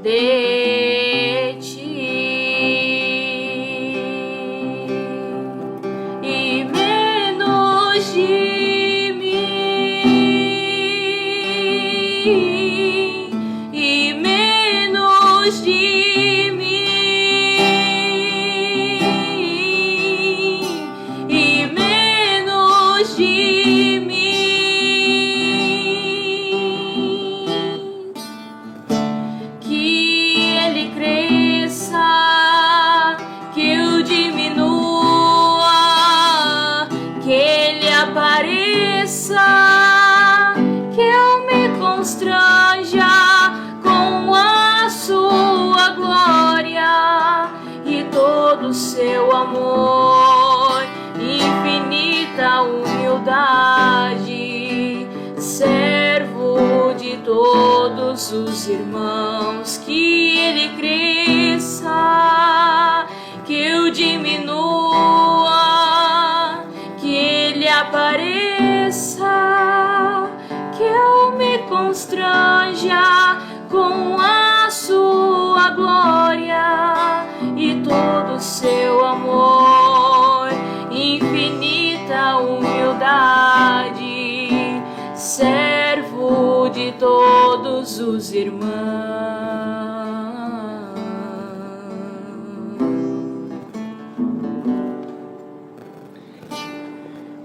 de ti e menos de mim, e menos de mim, e menos de mim. Que ele cresça, que eu diminua, que ele apareça, que eu me constranja com a sua glória e todo o seu amor, infinita humildade, servo de todos os irmãos. Que ele cresça, que eu diminua, que ele apareça, que eu me constranja com a sua glória e todo o seu amor, infinita humildade, servo de todos os irmãos.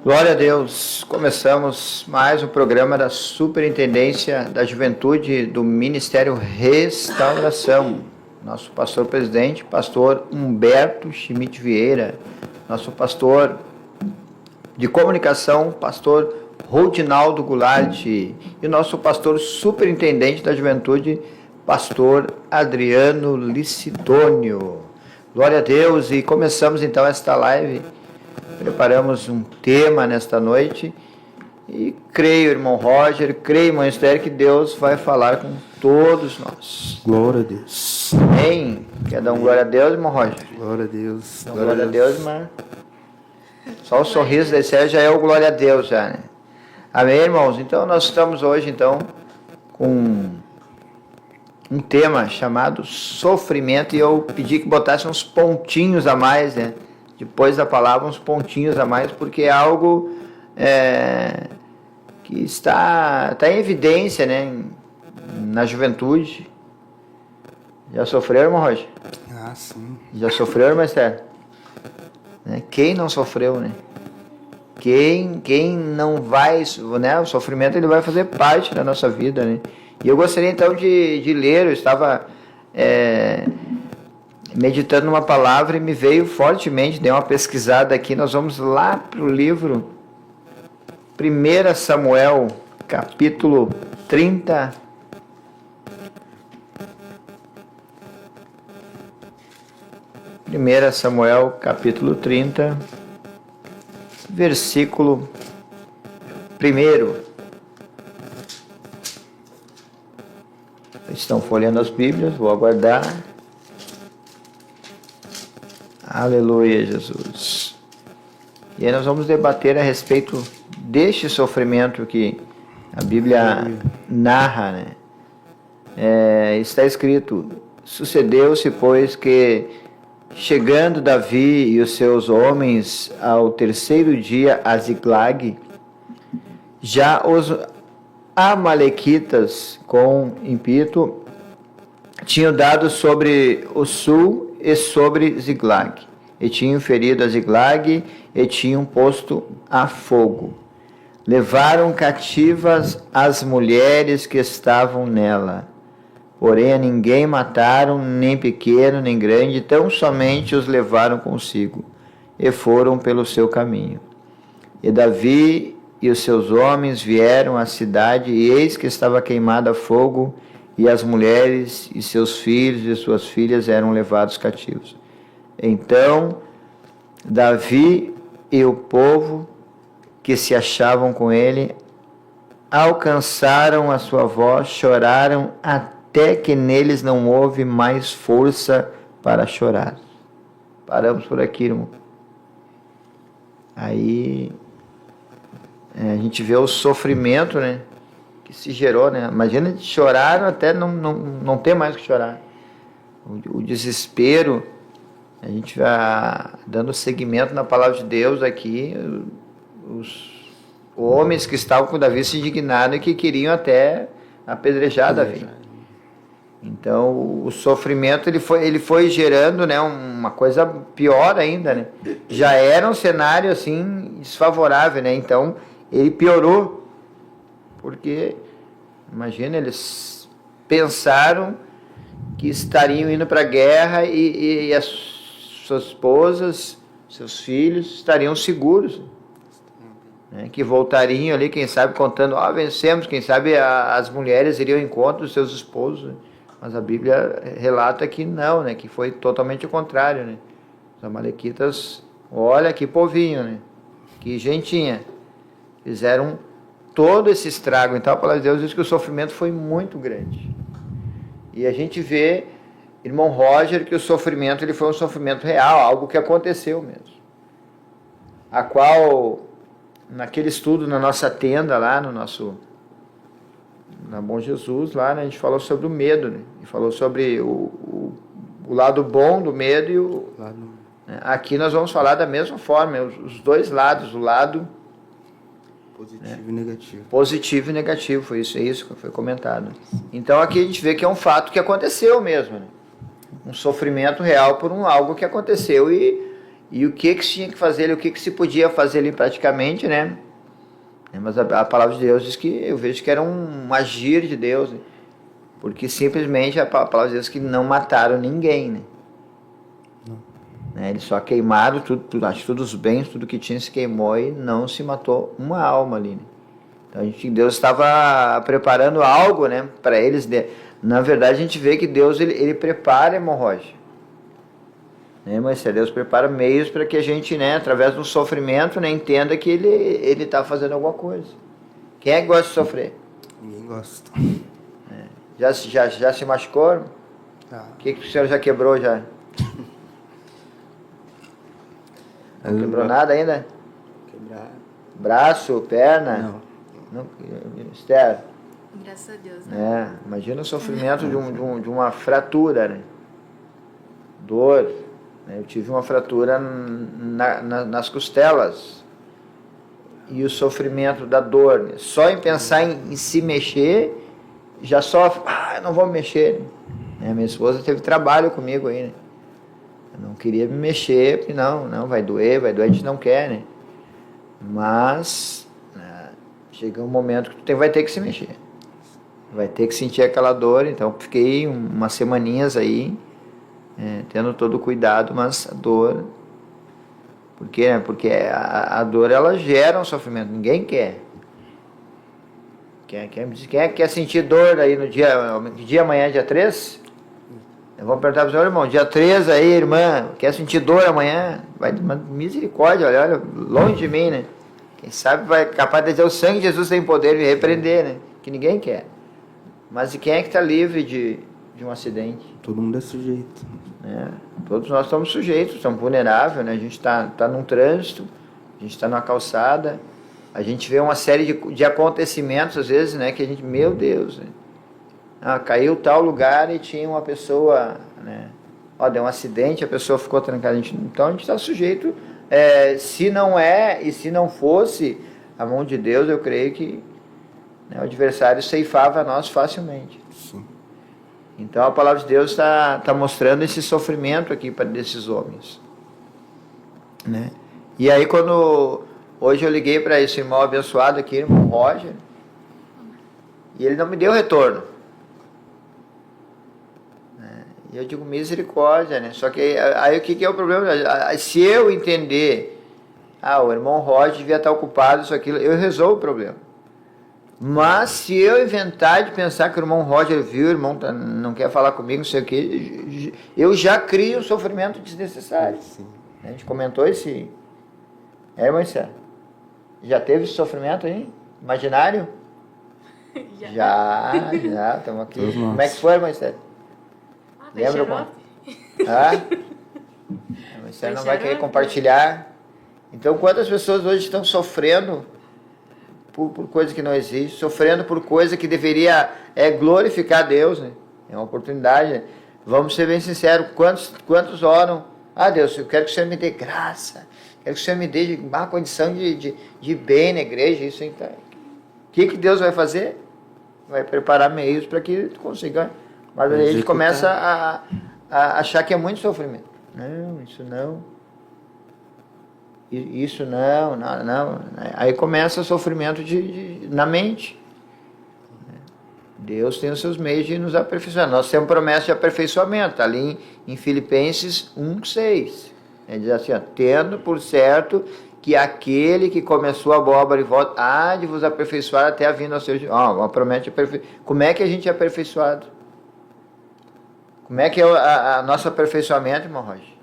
Glória a Deus, começamos mais um programa da Superintendência da Juventude do Ministério Restauração. Nosso pastor-presidente, pastor Humberto Schmidt Vieira, nosso pastor de comunicação, pastor Rodinaldo Goulart, e nosso pastor superintendente da juventude, pastor Adriano Licitônio. Glória a Deus, e começamos então esta live. Preparamos um tema nesta noite e creio, irmão Roger, creio, irmão Esther, que Deus vai falar com todos nós. Glória a Deus. Amém? Quer dar um glória a Deus, irmão Roger? Glória a Deus. Glória a Deus, irmão. Só o sorriso desse aí já é o glória a Deus, já, né? Amém, irmãos? Então, nós estamos hoje, então, com um tema chamado sofrimento, e eu pedi que botasse uns pontinhos a mais, né? Depois da palavra, uns pontinhos a mais, porque é algo que está em evidência, né? Na juventude. Já sofreu, irmão Roger? Ah, sim. Já sofreu, irmã Esther? Né? Quem não sofreu, né? Quem não vai, né? O sofrimento ele vai fazer parte da nossa vida, né? E eu gostaria então de ler, eu estava meditando numa palavra e me veio fortemente, dei uma pesquisada aqui, nós vamos lá para o livro 1 Samuel, capítulo 30. 1 Samuel, capítulo 30, versículo 1. Estão folheando as Bíblias, vou aguardar. Aleluia, Jesus. E aí nós vamos debater a respeito deste sofrimento que a Bíblia narra, né? Está escrito: sucedeu-se, pois, que chegando Davi e os seus homens ao terceiro dia a Ziclag, já os amalequitas com ímpeto tinham dado sobre o sul e sobre Ziclag, e tinham ferido a Ziclag e tinham posto a fogo. Levaram cativas as mulheres que estavam nela, porém a ninguém mataram, nem pequeno nem grande, tão somente os levaram consigo, e foram pelo seu caminho. E Davi e os seus homens vieram à cidade, e eis que estava queimada a fogo, e as mulheres e seus filhos e suas filhas eram levados cativos. Então Davi e o povo que se achavam com ele alcançaram a sua voz, choraram até que neles não houve mais força para chorar. Paramos por aqui, irmão. Aí a gente vê o sofrimento, né, que se gerou, né? Imagina, choraram até não ter mais o que chorar. O desespero, a gente vai dando seguimento na palavra de Deus aqui, os homens que estavam com Davi se indignaram e que queriam até apedrejar Davi. Então, o sofrimento ele foi gerando, né, uma coisa pior ainda, né? Já era um cenário assim desfavorável, né? Então, ele piorou. Porque imagina, eles pensaram que estariam indo para a guerra e as suas esposas, seus filhos estariam seguros, né? Que voltariam ali, quem sabe contando, vencemos, quem sabe as mulheres iriam ao encontro dos seus esposos, né? Mas a Bíblia relata que não, né? Que foi totalmente o contrário, né? Os amalequitas, olha que povinho, né? Que gentinha, fizeram todo esse estrago. Então a palavra de Deus diz que o sofrimento foi muito grande. E a gente vê, irmão Roger, que o sofrimento ele foi um sofrimento real, algo que aconteceu mesmo. A qual, naquele estudo na nossa tenda lá, na Bom Jesus, lá, né, a gente falou sobre o medo, né? E falou sobre o lado bom do medo e o... Né? Aqui nós vamos falar da mesma forma, os dois lados, o lado... Positivo e negativo. Positivo e negativo, foi isso que foi comentado. Então aqui a gente vê que é um fato que aconteceu mesmo, né? Um sofrimento real por algo que aconteceu e o que se tinha que fazer, o que se podia fazer ali praticamente, né? Mas a palavra de Deus diz que eu vejo que era um agir de Deus, né? Porque simplesmente a palavra de Deus diz que não mataram ninguém, né? Eles só queimaram acho que todos os bens, tudo que tinha se queimou e não se matou uma alma ali, né? Então Deus estava preparando algo, né, para eles. Na verdade a gente vê que Deus ele prepara, irmão Roger, né, mas Deus prepara meios para que a gente, né, através do sofrimento, né, entenda que ele está fazendo alguma coisa. Quem é que gosta de sofrer? Ninguém gosta. Já se machucou? O que o senhor já quebrou já? Não quebrou nada ainda? Quebrar. Braço, perna? Não. Esther? Graças a Deus, né? Imagina o sofrimento de uma fratura, né? Dor. Né? Eu tive uma fratura nas costelas. E o sofrimento da dor. Né? Só em pensar em se mexer, já sofre. Eu não vou me mexer. Né? Minha esposa teve trabalho comigo aí, né? Não queria me mexer, porque não, vai doer, a gente não quer, né? Mas chega um momento que tu vai ter que se mexer. Vai ter que sentir aquela dor, então fiquei umas semaninhas aí, tendo todo o cuidado, mas a dor... Por quê? Né? Porque a dor, ela gera um sofrimento, ninguém quer. Quem quer sentir dor aí no dia amanhã, dia 3? Vamos perguntar para o senhor, irmão, dia 3 aí, irmã, quer sentir dor amanhã? Vai, misericórdia, olha, longe de mim, né? Quem sabe vai capaz de dizer, o sangue de Jesus tem poder de repreender, né? Que ninguém quer. Mas e quem é que está livre de um acidente? Todo mundo é sujeito. Todos nós estamos sujeitos, estamos vulneráveis, né? A gente está num trânsito, a gente está numa calçada, a gente vê uma série de acontecimentos, às vezes, né? Que a gente, meu Deus, né? Caiu tal lugar e tinha uma pessoa, né? Deu um acidente, a pessoa ficou trancada. Então a gente está sujeito, se não é e se não fosse a mão de Deus, eu creio que, né, o adversário ceifava a nós facilmente. Sim. Então a palavra de Deus está mostrando esse sofrimento aqui para desses homens, né? E aí hoje eu liguei para esse irmão abençoado aqui, irmão Roger, e ele não me deu retorno. E eu digo misericórdia, né? Só que aí o que é o problema? Se eu entender, o irmão Roger devia estar ocupado, isso, aquilo, eu resolvo o problema. Mas se eu inventar de pensar que o irmão Roger viu, o irmão não quer falar comigo, não sei o que, eu já crio um sofrimento desnecessário. Sim. A gente comentou esse... irmão Cé? Já teve esse sofrimento aí? Imaginário? Já, estamos aqui. Como é que foi, irmão Cé? Lembra, irmão? Você não vai querer compartilhar. Então, quantas pessoas hoje estão sofrendo por coisa que não existe, sofrendo por coisa que deveria glorificar Deus, né? É uma oportunidade, né? Vamos ser bem sinceros, quantos oram? Ah, Deus, eu quero que o Senhor me dê graça, quero que o Senhor me dê uma condição de bem na igreja, isso então. O que Deus vai fazer? Vai preparar meios para que tu consiga. Mas aí a gente começa a achar que é muito sofrimento. Não, isso não. Isso não. Aí começa o sofrimento na mente. Deus tem os seus meios de nos aperfeiçoar. Nós temos promessa de aperfeiçoamento, ali em Filipenses 1:6. Diz assim, ó, tendo por certo que aquele que começou a boa obra e volta há de vos aperfeiçoar até a vinda ao seu... uma promessa de aperfeiçoamento. Como é que a gente é aperfeiçoado? Como é que é o nosso aperfeiçoamento, irmão Roger?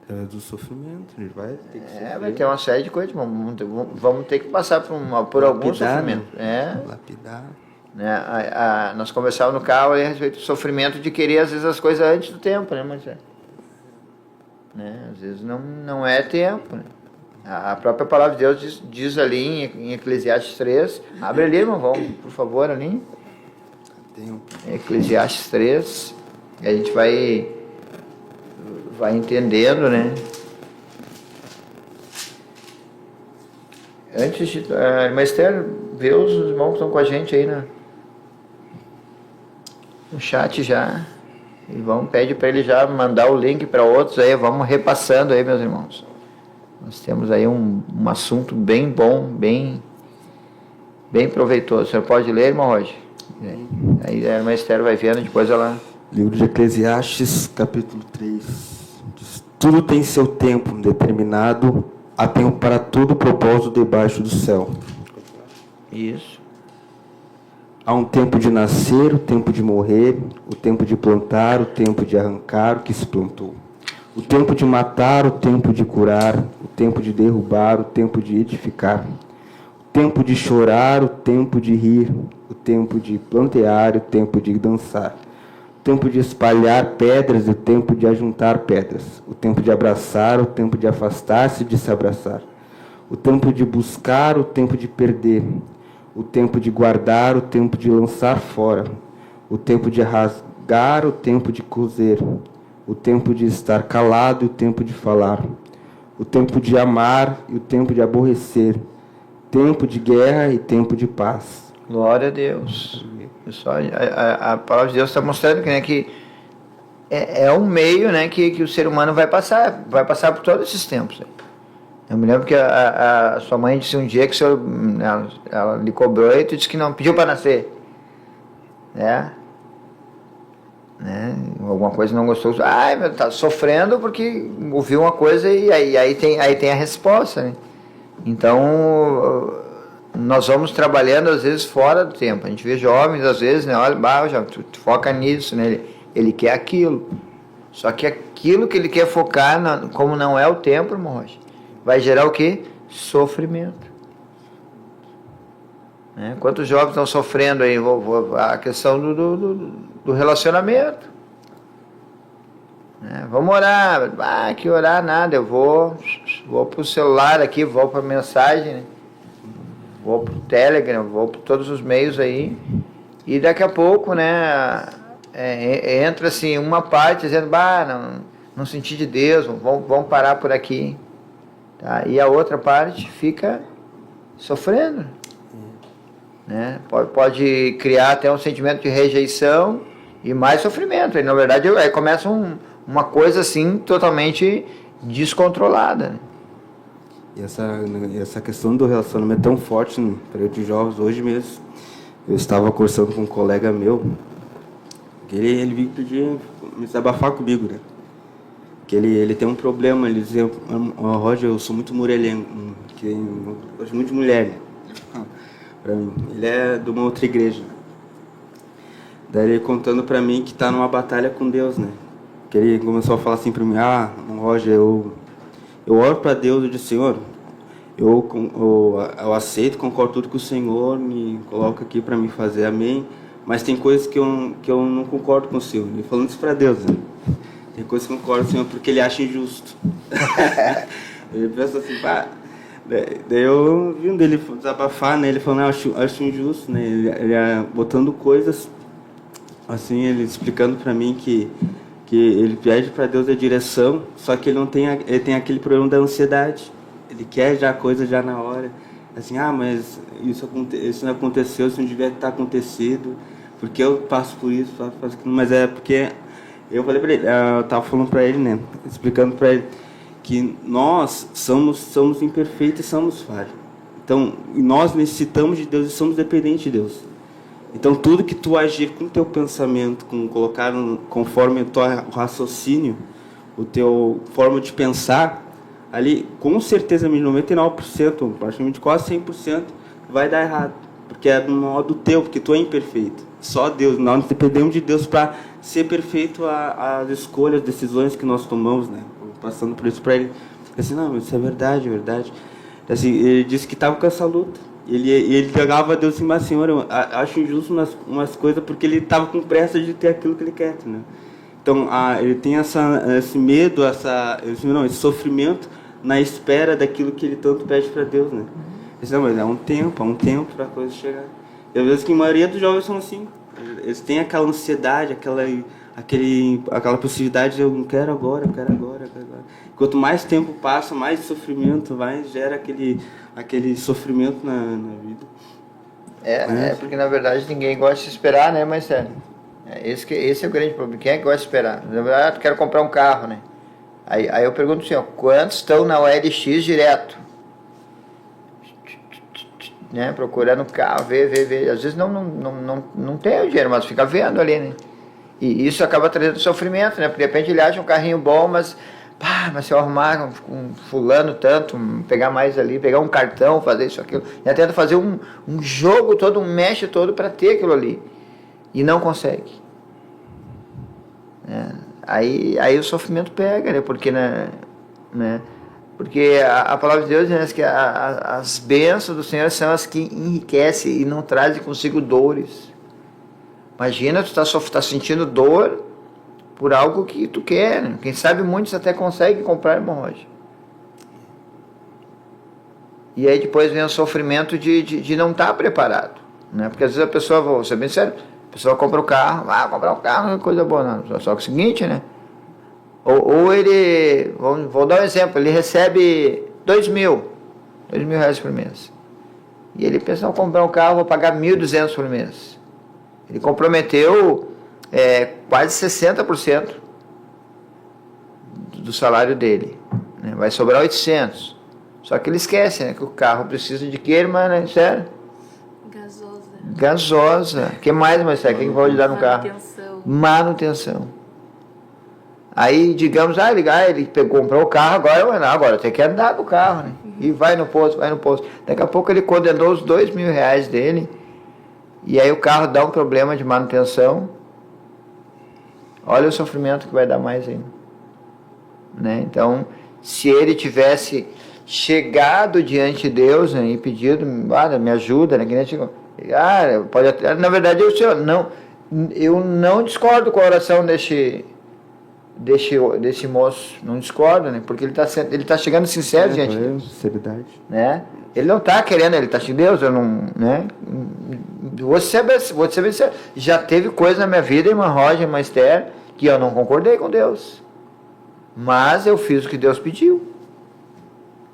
É do sofrimento, a gente vai ter que sofrer. Vai ter uma série de coisas, vamos ter que passar por algum sofrimento. Lapidar. Nós conversávamos no carro a respeito do sofrimento de querer, às vezes, as coisas antes do tempo, né, mas às vezes não é tempo, né? A própria palavra de Deus diz ali em Eclesiastes 3, abre ali, irmão, vamos, por favor, ali. Eclesiastes 3, e a gente vai entendendo, né? Antes de... irmã Esther, vê os irmãos que estão com a gente aí no chat já. E pede para ele já mandar o link para outros aí. Vamos repassando aí, meus irmãos. Nós temos aí um assunto bem bom, bem proveitoso. O senhor pode ler, irmão Roger? Aí a irmã Esther vai vendo, depois ela... Livro de Eclesiastes, capítulo 3. Diz, tudo tem seu tempo determinado, há tempo para todo propósito debaixo do céu. Isso. Há um tempo de nascer, o tempo de morrer, o tempo de plantar, o tempo de arrancar o que se plantou. O tempo de matar, o tempo de curar, o tempo de derrubar, o tempo de edificar. O tempo de chorar, o tempo de rir, o tempo de plantear, o tempo de dançar. O tempo de espalhar pedras e o tempo de ajuntar pedras. O tempo de abraçar, o tempo de afastar-se de se abraçar. O tempo de buscar, o tempo de perder. O tempo de guardar, o tempo de lançar fora. O tempo de rasgar, o tempo de coser. O tempo de estar calado e o tempo de falar. O tempo de amar e o tempo de aborrecer. Tempo de guerra e tempo de paz. Glória a Deus. Pessoal, a palavra de Deus está mostrando que é um meio, né, que o ser humano vai passar por todos esses tempos. Eu me lembro que a sua mãe disse um dia que o senhor, ela lhe cobrou e tu disse que não pediu para nascer, né? Alguma coisa não gostou, tá sofrendo porque ouviu uma coisa e aí tem a resposta, né? Então nós vamos trabalhando às vezes fora do tempo. A gente vê jovens às vezes, né? Olha, tu foca nisso, né? Ele quer aquilo, só que aquilo que ele quer focar, como não é o tempo, irmão Roger, vai gerar o quê? Sofrimento. Quantos jovens estão sofrendo aí? A questão do relacionamento. Vamos orar. Que orar nada. Eu vou para o celular aqui, vou para a mensagem, né? Vou para o Telegram, vou para todos os meios aí. E daqui a pouco, né? Entra assim uma parte dizendo, não senti de Deus, vamos parar por aqui. Tá? E a outra parte fica sofrendo, né? Pode criar até um sentimento de rejeição e mais sofrimento. E, na verdade, aí começa uma coisa assim totalmente descontrolada, né? E essa questão do relacionamento é tão forte no período de jovens. Hoje mesmo eu estava conversando com um colega meu que ele veio pedir me desabafar comigo, né? Que ele tem um problema, ele dizia, Roger, eu sou muito mulherengo, que eu gosto muito de mulher, né? Pra mim. Ele é de uma outra igreja. Daí ele contando pra mim que tá numa batalha com Deus, né? Que ele começou a falar assim pra mim, Roger, eu oro pra Deus e disse, Senhor, eu aceito, concordo tudo que o Senhor me coloca aqui pra mim fazer, amém? Mas tem coisas que eu não concordo com o Senhor. Ele falando isso pra Deus, né? Tem coisas que eu concordo com o Senhor porque ele acha injusto. Ele pensa assim, Daí eu vi um dele desabafar, né? Ele falou, não, acho injusto, né? Ele botando coisas, assim, ele explicando pra mim que ele pede pra Deus a direção, só que ele não tem, ele tem aquele problema da ansiedade. Ele quer já a coisa já na hora. Assim, mas isso não aconteceu, isso não devia estar acontecido, porque eu passo por isso, faço aquilo. Mas é porque eu falei pra ele, eu tava falando pra ele, né? Explicando pra ele que nós somos imperfeitos e somos falhos. Então, nós necessitamos de Deus e somos dependentes de Deus. Então, tudo que tu agir com o teu pensamento, colocar conforme o teu raciocínio, o teu forma de pensar, ali, com certeza, 99%, praticamente quase 100%, vai dar errado. Porque é do modo teu, porque tu é imperfeito. Só Deus, nós dependemos de Deus para ser perfeito as escolhas, as decisões que nós tomamos, né? Passando por isso para ele. Assim, não, isso é verdade, é verdade. Assim, ele disse que estava com essa luta. Ele jogava a Deus assim, mas Senhor, eu acho injusto umas coisas, porque ele estava com pressa de ter aquilo que ele quer, né? Então, ele tem esse medo, esse sofrimento na espera daquilo que ele tanto pede para Deus, né? Não, mas é um tempo para a coisa chegar. E às vezes que a maioria dos jovens são assim. Eles têm aquela ansiedade, aquela possibilidade de eu não quero agora, eu quero agora, eu quero agora. Quanto mais tempo passa, mais sofrimento, mais gera aquele sofrimento na vida. Porque na verdade ninguém gosta de esperar, né, mas esse é o grande problema. Quem é que gosta de esperar? Na verdade, eu quero comprar um carro, né? Aí eu pergunto assim, quantos estão na OLX direto? Né? Procurando carro, ver. Às vezes não tem o dinheiro, mas fica vendo ali, né? E isso acaba trazendo sofrimento, né? Porque de repente ele acha um carrinho bom, mas se eu arrumar um fulano tanto, pegar mais ali, pegar um cartão, fazer isso, aquilo, e tenta fazer um jogo todo, um mexe todo para ter aquilo ali. E não consegue. Aí o sofrimento pega, né? Porque, né? Porque a palavra de Deus diz que as bênçãos do Senhor são as que enriquecem e não trazem consigo dores. Imagina, tu tá sentindo dor por algo que tu quer, né? Quem sabe muitos até conseguem comprar hemorroida. E aí depois vem o sofrimento de não estar preparado, né? Porque às vezes a pessoa, vou ser bem sério, a pessoa compra o carro, comprar um carro não é coisa boa, não. Só que é o seguinte, né? Ou ele, vou dar um exemplo, ele recebe R$2.000 por mês. E ele pensa, vou comprar um carro, vou pagar R$1.200 por mês. Ele comprometeu quase 60% do salário dele, né? Vai sobrar 800. Só que ele esquece, né, que o carro precisa de quê, irmã, né? Sério? Gasosa. O que mais, Marcelo? Quem pode dar no carro? Manutenção. Aí, digamos, ele comprou o carro, agora tem que andar com o carro, né? E vai no posto. Daqui a pouco ele condenou os R$2.000 dele, e aí o carro dá um problema de manutenção. Olha o sofrimento que vai dar mais ainda, né? Então, se ele tivesse chegado diante de Deus, né, e pedido, me ajuda, né? Que nem chegou. Pode até, na verdade, eu não discordo com a oração desse moço, não discordo, né? Porque ele tá chegando sincero diante de Deus, sinceridade, né? Ele não está querendo, ele está achando, Deus, eu não, né? Vou ser bem sincero, já teve coisa na minha vida, irmã Roger, irmã Esther, que eu não concordei com Deus, mas eu fiz o que Deus pediu,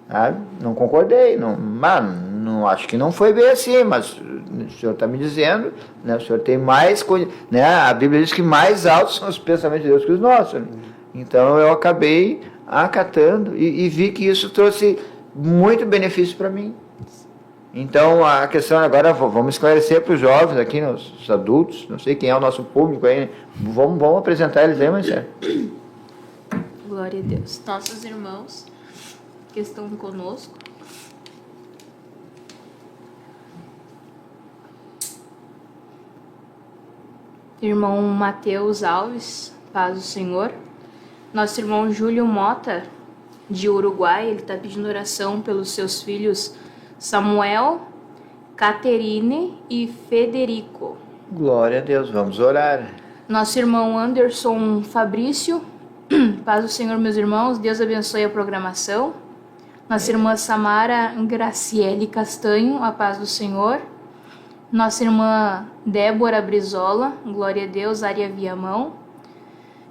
sabe? Não concordei, não acho que não foi bem assim, mas o Senhor está me dizendo, né? O Senhor tem mais coisa, né? A Bíblia diz que mais altos são os pensamentos de Deus que os nossos, né? Então eu acabei acatando e vi que isso trouxe muito benefício para mim. Então a questão agora, vamos esclarecer para os jovens aqui, os adultos, não sei quem é o nosso público aí, né? Vamos apresentar eles aí, Marcelo. Glória a Deus. Nossos irmãos que estão conosco, irmão Mateus Alves, paz do Senhor. Nosso irmão Júlio Mota, de Uruguai, ele está pedindo oração pelos seus filhos Samuel, Caterine e Federico. Glória a Deus, vamos orar. Nosso irmão Anderson Fabrício, paz do Senhor, meus irmãos, Deus abençoe a programação. Nossa irmã Samara Graciele Castanho, a paz do Senhor. Nossa irmã Débora Brizola, glória a Deus, área Viamão.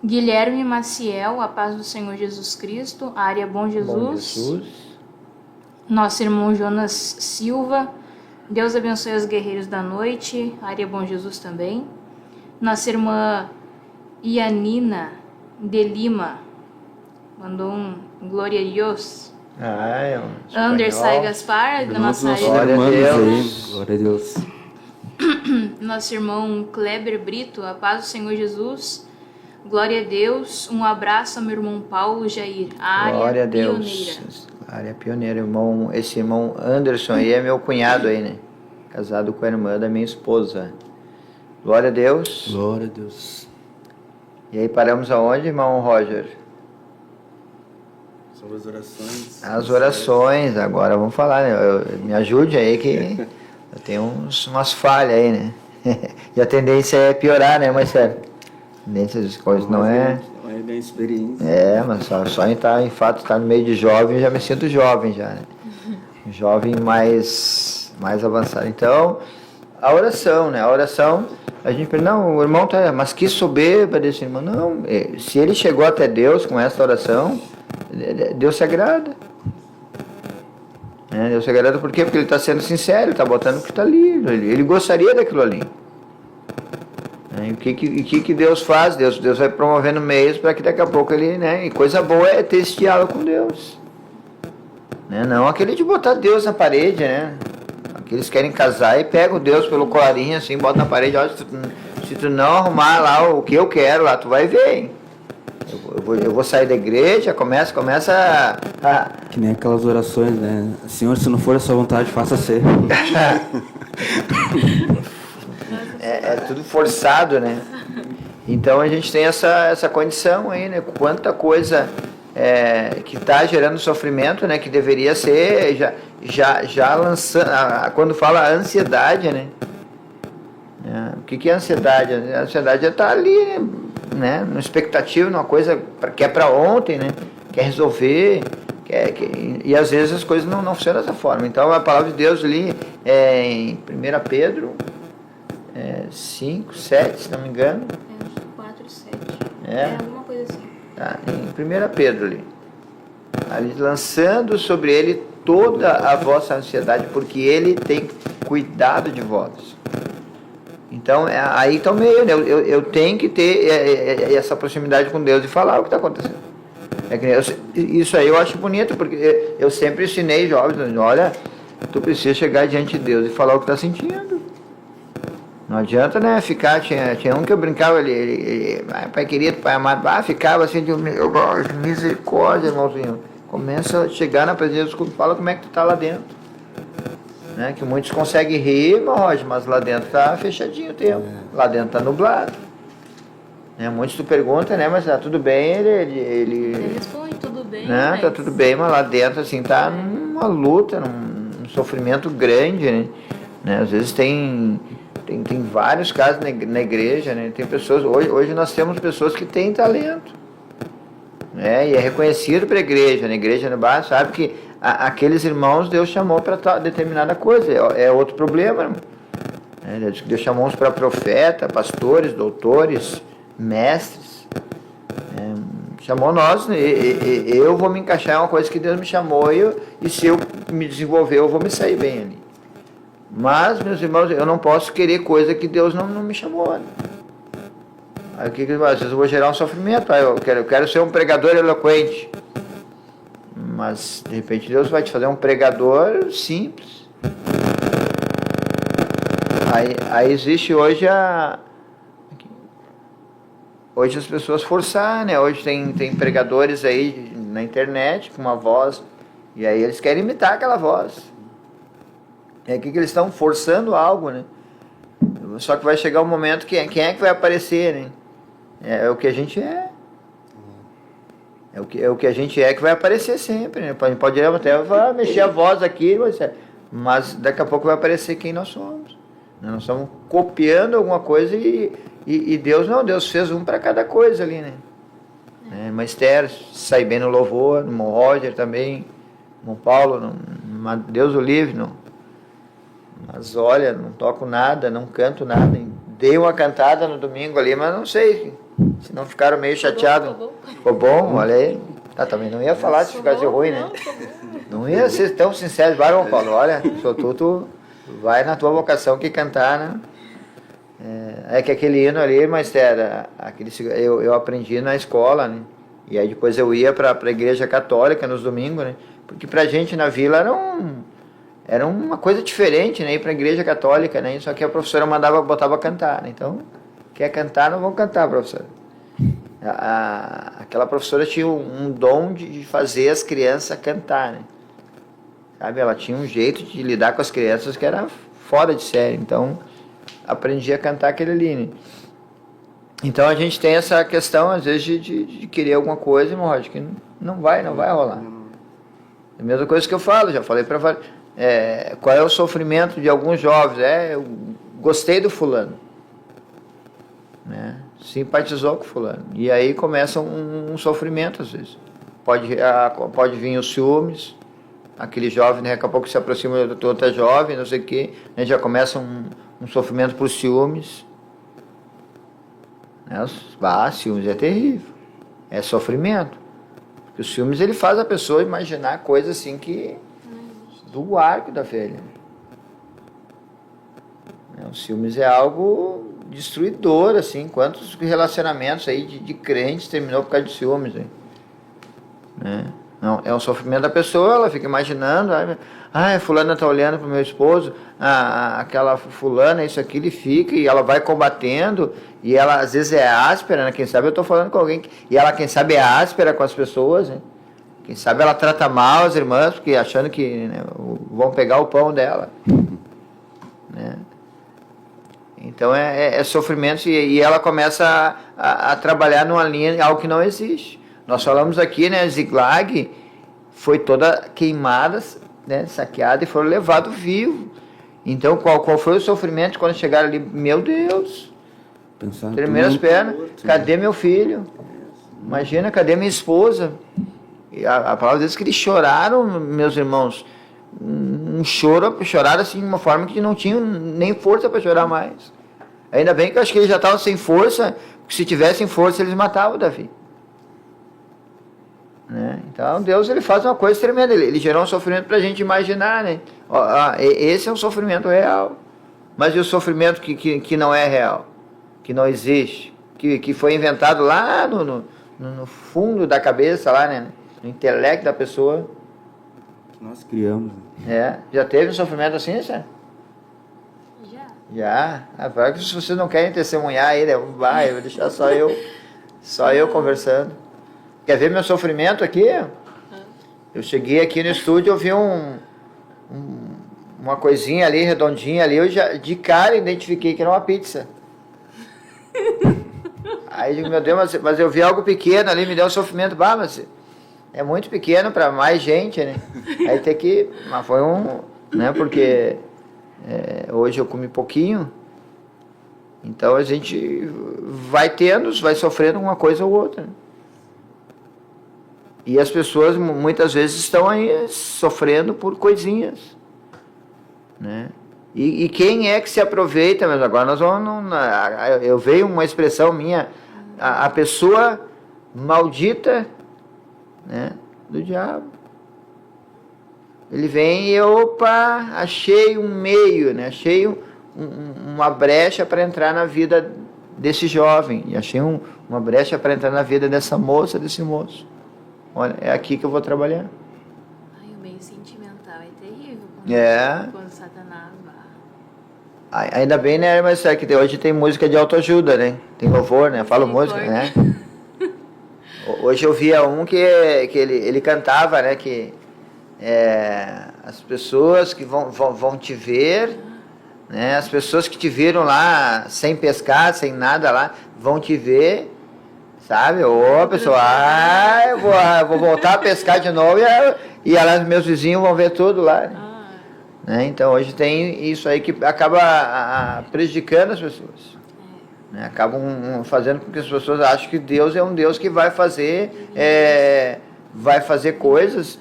Guilherme Maciel, a paz do Senhor Jesus Cristo, área Bom Jesus. Bom Jesus. Nosso irmão Jonas Silva, Deus abençoe os guerreiros da noite, área Bom Jesus também. Nossa irmã Ianina de Lima, mandou um glória a Deus. É um Anderson Gaspar, da nossa área. Glória a Deus. Glória a Deus. Nosso irmão Kleber Brito, a paz do Senhor Jesus. Glória a Deus. Um abraço ao meu irmão Paulo Jair, a área Glória a pioneira. Deus. Área pioneira, irmão. Esse irmão Anderson aí é meu cunhado aí, né? Casado com a irmã da minha esposa. Glória a Deus. Glória a Deus. E aí paramos aonde, irmão Roger? Sobre as orações. As orações, agora vamos falar, né? Me ajude aí que eu tenho umas falhas aí, né? E a tendência é piorar, né, Marcelo? A tendência das coisas não é... Não é bem experiência. É, mas só em fato estar no meio de jovem, eu já me sinto jovem já, né? Jovem mais avançado. Então, a oração, né? A oração, a gente pensa, não, o irmão tá, mas que soberba desse irmão. Não, se ele chegou até Deus com essa oração, Deus se agrada. Deus se agrada por quê? Porque ele está sendo sincero, ele está botando o que está ali. Ele gostaria daquilo ali. E o que Deus faz? Deus vai promovendo meios para que daqui a pouco ele, né? E coisa boa é ter esse diálogo com Deus. Não aquele de botar Deus na parede, né? Aqueles que querem casar e pegam Deus pelo colarinho assim, bota na parede, olha, se tu não arrumar lá o que eu quero lá, tu vai ver, hein? Eu vou sair da igreja, começa a... Que nem aquelas orações, né? Senhor, se não for a sua vontade, faça ser. É tudo forçado, né? Então a gente tem essa condição aí, né? Quanta coisa que está gerando sofrimento, né? Que deveria ser já lançando... Quando fala ansiedade, né? O que é ansiedade? A ansiedade é estar ali, né? Numa expectativa, numa coisa que é para ontem, né? Quer resolver, e às vezes as coisas não funcionam dessa forma. Então a palavra de Deus ali em 1 Pedro 5, 7, se não me engano. 4, 7. Alguma coisa assim. Tá, em 1 Pedro ali, lançando sobre ele toda a vossa ansiedade, porque ele tem cuidado de vós. Então, aí está o meio, né? Eu tenho que ter essa proximidade com Deus e falar o que está acontecendo. Isso aí eu acho bonito, porque eu sempre ensinei jovens, olha, tu precisa chegar diante de Deus e falar o que está sentindo. Não adianta, né, ficar, tinha um que eu brincava, ele pai querido, pai amado, ficava assim, misericórdia, irmãozinho. Começa a chegar na presença de Deus, fala como é que tu está lá dentro. Né, que muitos conseguem rir, mas lá dentro está fechadinho o tempo, lá dentro está nublado. Muitos tu pergunta, né, mas tá tudo bem, ele responde tudo bem, né, mas... tá tudo bem, mas lá dentro assim tá numa luta, num sofrimento grande, né? Às vezes tem vários casos na igreja, né? Tem pessoas, hoje nós temos pessoas que têm talento, né? E é reconhecido para a igreja, na igreja no bar, sabe que aqueles irmãos Deus chamou para determinada coisa, é outro problema, irmão. Deus chamou uns para profeta, pastores, doutores, mestres, chamou nós, eu vou me encaixar em uma coisa que Deus me chamou e se eu me desenvolver eu vou me sair bem ali. Mas, meus irmãos, eu não posso querer coisa que Deus não me chamou. Né? Aí o que às vezes eu vou gerar um sofrimento, eu quero ser um pregador eloquente. Mas, de repente, Deus vai te fazer um pregador simples. Aí existe hoje Hoje as pessoas forçaram, né? Hoje tem pregadores aí na internet com uma voz, e aí eles querem imitar aquela voz. É aqui que eles estão forçando algo, né? Só que vai chegar um momento que quem é que vai aparecer, né? É o que a gente é. É o que a gente é que vai aparecer sempre, né? Pode até mexer a voz aqui, mas daqui a pouco vai aparecer quem nós somos. Nós estamos copiando alguma coisa e Deus não, Deus fez um para cada coisa ali, né? Mas Esther sai bem no louvor, no Roger também, Irmão Paulo, Deus o livre, não. Mas olha, não toco nada, não canto nada. Dei uma cantada no domingo ali, mas não sei se não ficaram meio chateados. Ficou bom? Olha aí. Também não ia falar se ficasse ruim, né? Não ia ser tão sincero. Vai, Irmão Paulo, olha, sou tu vai na tua vocação que cantar, né? É que aquele hino ali, mas eu aprendi na escola, né? E aí depois eu ia para a igreja católica nos domingos, né? Porque pra gente na vila era uma coisa diferente, né? Ir para a igreja católica, né? Só que a professora botava cantar, né? Então, quer cantar, não vão cantar, professora. Aquela professora tinha um dom de fazer as crianças cantar, né? Sabe? Ela tinha um jeito de lidar com as crianças que era fora de série. Então, aprendi a cantar aquele ali, né? Então, a gente tem essa questão, às vezes, de querer alguma coisa, irmão Roger, que não vai rolar. É a mesma coisa que eu falo, já falei para vários. Qual é o sofrimento de alguns jovens? Eu gostei do fulano, né? Simpatizou com fulano. E aí começa um sofrimento, às vezes. Pode vir os ciúmes, aquele jovem, né, daqui a pouco se aproxima de outra jovem, não sei o quê, né, já começa um sofrimento por ciúmes. Né? Ciúmes é terrível. É sofrimento. Porque o ciúmes, ele faz a pessoa imaginar coisas assim que... do arco da velha. O ciúmes é algo destruidor, assim. Quantos relacionamentos aí de crentes terminou por causa de ciúmes, né? Não, é um sofrimento da pessoa, ela fica imaginando, fulana está olhando para o meu esposo, aquela fulana, isso aqui, ele fica, e ela vai combatendo, e ela às vezes é áspera, né? Quem sabe eu estou falando com alguém, e ela quem sabe é áspera com as pessoas, né? Quem sabe ela trata mal as irmãs, porque achando que, né, vão pegar o pão dela, né? Então é sofrimento, e ela começa a trabalhar numa linha, algo que não existe. Nós falamos aqui, né, Ziklag foi toda queimada, né, saqueada, e foram levados vivos. Então qual foi o sofrimento quando chegaram ali? Meu Deus, tremeram as pernas, cadê meu filho? Imagina, cadê minha esposa? E a palavra de Deus que eles choraram, meus irmãos, choraram assim de uma forma que não tinham nem força para chorar mais. Ainda bem que eu acho que eles já estavam sem força, porque se tivessem força eles matavam Davi, né? Então Deus, ele faz uma coisa tremenda, ele gerou um sofrimento para a gente imaginar, né? Esse é um sofrimento real, mas e o sofrimento que não é real, que não existe, que foi inventado lá no fundo da cabeça, lá, né? No intelecto da pessoa. Nós criamos. Já teve um sofrimento assim, Sérgio? Já? Agora que se vocês não querem testemunhar aí, né? Eu vou deixar só eu conversando. Quer ver meu sofrimento aqui? Eu cheguei aqui no estúdio, eu vi uma coisinha ali, redondinha ali, eu já de cara identifiquei que era uma pizza. Aí eu digo, meu Deus, mas eu vi algo pequeno ali, me deu um sofrimento. Mas é muito pequeno para mais gente, né? Aí tem que... Mas foi né? Porque hoje eu comi pouquinho. Então a gente vai sofrendo uma coisa ou outra, né? E as pessoas muitas vezes estão aí sofrendo por coisinhas, né? E quem é que se aproveita mesmo? Agora nós vamos... eu vejo uma expressão minha, a pessoa maldita, né, do diabo. Ele vem e achei um meio, né? Achei uma brecha para entrar na vida desse jovem, e achei uma brecha para entrar na vida dessa moça, desse moço. Olha, é aqui que eu vou trabalhar. O meio sentimental é terrível. Quando Satanás vai. Ainda bem, né, mas é que hoje tem música de autoajuda, né? Tem louvor, né? Falo música, né? Hoje eu via que ele cantava, né? Que as pessoas que vão te ver, né? As pessoas que te viram lá sem pescar, sem nada lá, vão te ver, sabe? Pessoal, eu vou voltar a pescar de novo e lá meus vizinhos vão ver tudo lá, né? Então hoje tem isso aí que acaba prejudicando as pessoas, né? Acabam fazendo com que as pessoas achem que Deus é um Deus que vai fazer coisas,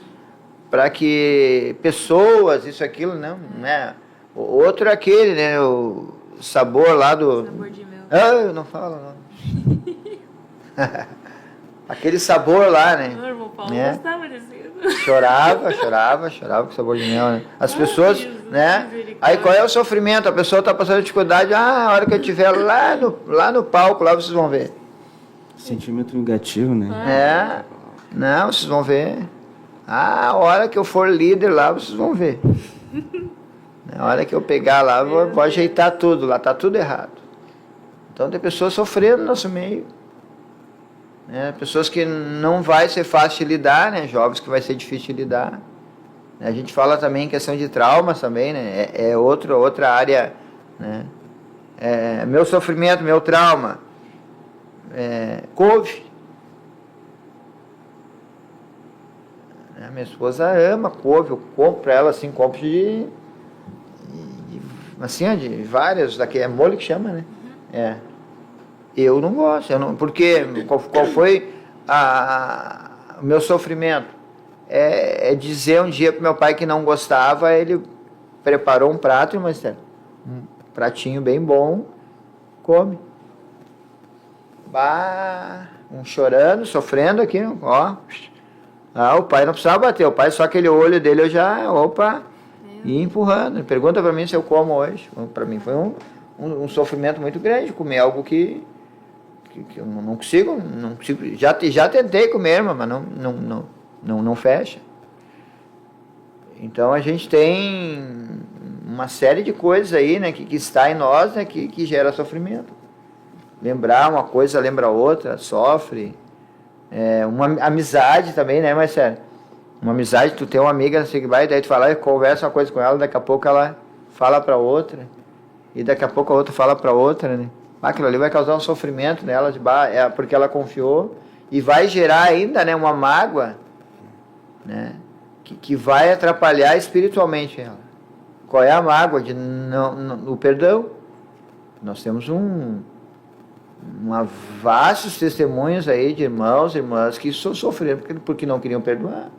para que pessoas, isso, aquilo, não, né? O outro é aquele, né? O sabor lá do... Sabor de mel. Ah, eu não falo, não. Aquele sabor lá, né? O irmão Paulo né? gostava desse. Chorava com sabor de mel, né? As pessoas, Jesus, né? misericórdia. Aí qual é o sofrimento? A pessoa está passando dificuldade, a hora que eu estiver lá no palco, lá vocês vão ver. Sentimento negativo, né? É, não, vocês vão ver. A hora que eu for líder lá, vocês vão ver. Na hora que eu pegar lá, vou ajeitar tudo, lá tá tudo errado. Então tem pessoas sofrendo no nosso meio. Né? Pessoas que não vai ser fácil de lidar, né? Jovens que vai ser difícil de lidar. A gente fala também em questão de traumas também, né? É outra área, né? Meu sofrimento, meu trauma. Couve. Minha esposa ama couve, eu compro para ela assim, compro de várias, daqui é molho que chama, né? Eu não gosto, porque qual foi o meu sofrimento? Dizer um dia para meu pai que não gostava, ele preparou um prato, mas um pratinho bem bom, come. Chorando, sofrendo aqui, ó. O pai não precisava bater, o pai só aquele olho dele eu já, ia empurrando. Pergunta para mim se eu como hoje. Para mim foi um sofrimento muito grande, comer algo que eu não consigo, já tentei comer, mas não fecha. Então a gente tem uma série de coisas aí, né, que está em nós, né, que gera sofrimento. Lembrar uma coisa, lembra outra, sofre. Uma amizade também, né, mas sério, uma amizade, tu tem uma amiga, não sei o que vai, daí tu fala e conversa uma coisa com ela, daqui a pouco ela fala para outra, e daqui a pouco a outra fala para outra, né? Aquilo ali vai causar um sofrimento nela, porque ela confiou, e vai gerar ainda, né, uma mágoa, né, que vai atrapalhar espiritualmente ela. Qual é a mágoa? O perdão. Nós temos vastos testemunhos aí de irmãos e irmãs que sofreram porque não queriam perdoar.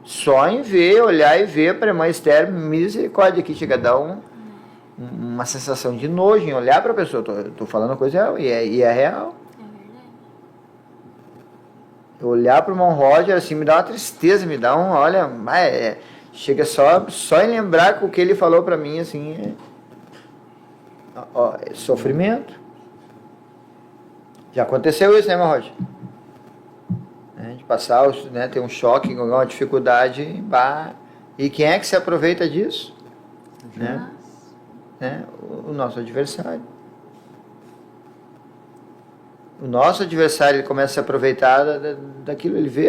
Só em olhar e ver para a irmã Esther, misericórdia, que chega a dar uma sensação de nojo em olhar para a pessoa. Estou falando coisa real, e é real. Olhar para o irmão Roger assim me dá uma tristeza, me dá chega só em lembrar o que ele falou para mim assim, sofrimento. Já aconteceu isso, né, irmão Roger? De passar, né, ter um choque, uma dificuldade, e quem é que se aproveita disso? Né? O nosso adversário. O nosso adversário, ele começa a se aproveitar daquilo, ele vê,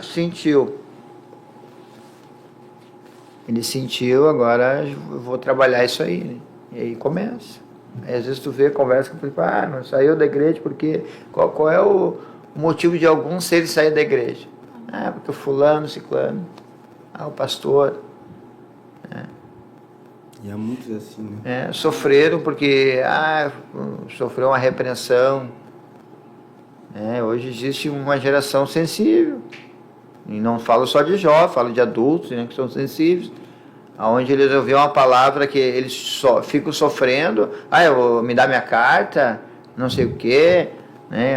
sentiu. Ele sentiu, agora eu vou trabalhar isso aí, né? E aí começa. Aí às vezes tu vê, conversa com o filho, não saiu da igreja porque... Qual é o motivo de alguns seres saírem da igreja? Porque o fulano, ciclano, o pastor... E há muitos assim, né? Sofreram porque sofreu uma repreensão. Hoje existe uma geração sensível. E não falo só de jovens, falo de adultos, né, que são sensíveis. Onde eles ouviram uma palavra que eles ficam sofrendo. Me dá minha carta, não sei o quê. Né,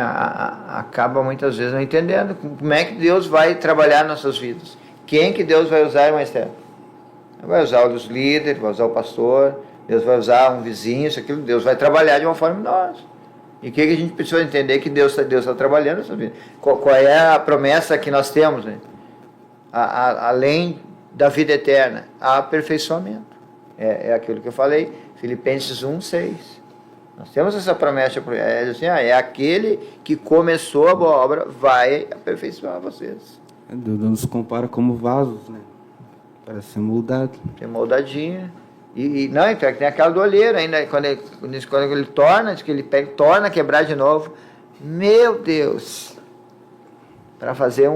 acaba muitas vezes não entendendo como é que Deus vai trabalhar nas nossas vidas. Quem que Deus vai usar, irmã Esther? Vai usar os líderes, vai usar o pastor, Deus vai usar um vizinho, isso, aquilo, Deus vai trabalhar de uma forma em nós. E o que a gente precisa entender? Que Deus está trabalhando nessa vida. Qual é a promessa que nós temos, né? Além da vida eterna, aperfeiçoamento. É aquilo que eu falei, Filipenses 1:6. Nós temos essa promessa, aquele que começou a boa obra, vai aperfeiçoar vocês. Deus nos compara como vasos, né? Para ser moldado. Tem moldadinha. Não, então tem aquela do olheiro ainda, quando ele torna, que ele pega, torna a quebrar de novo. Meu Deus! Para fazer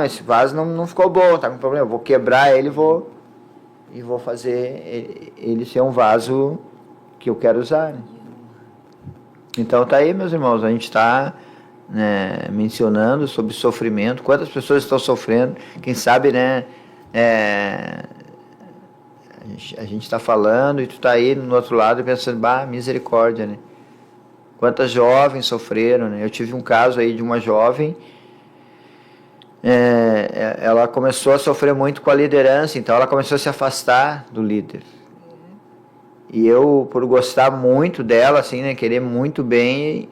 esse vaso não ficou bom, tá com problema. Eu vou quebrar ele e vou fazer ele ser um vaso que eu quero usar. Né? Então tá aí, meus irmãos, a gente está né, mencionando sobre sofrimento, quantas pessoas estão sofrendo, quem sabe, né, a gente está falando e tu está aí no outro lado pensando, misericórdia, né? Quantas jovens sofreram, né? Eu tive um caso aí de uma jovem, ela começou a sofrer muito com a liderança, então ela começou a se afastar do líder. E eu, por gostar muito dela, assim, né, querer muito bem,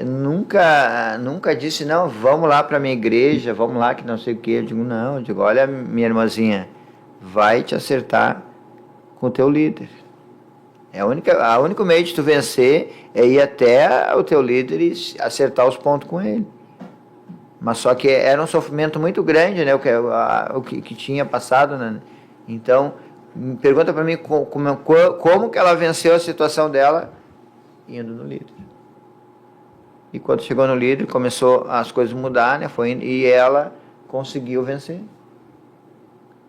nunca disse, não, vamos lá para a minha igreja, vamos lá que não sei o que. Eu digo, não, olha, minha irmãzinha, vai te acertar com o teu líder. A único meio de tu vencer é ir até o teu líder e acertar os pontos com ele. Mas só que era um sofrimento muito grande, né, o que tinha passado, né? Então, pergunta para mim como que ela venceu a situação dela indo no líder. E quando chegou no líder, começou as coisas a mudar, né? Foi indo, e ela conseguiu vencer.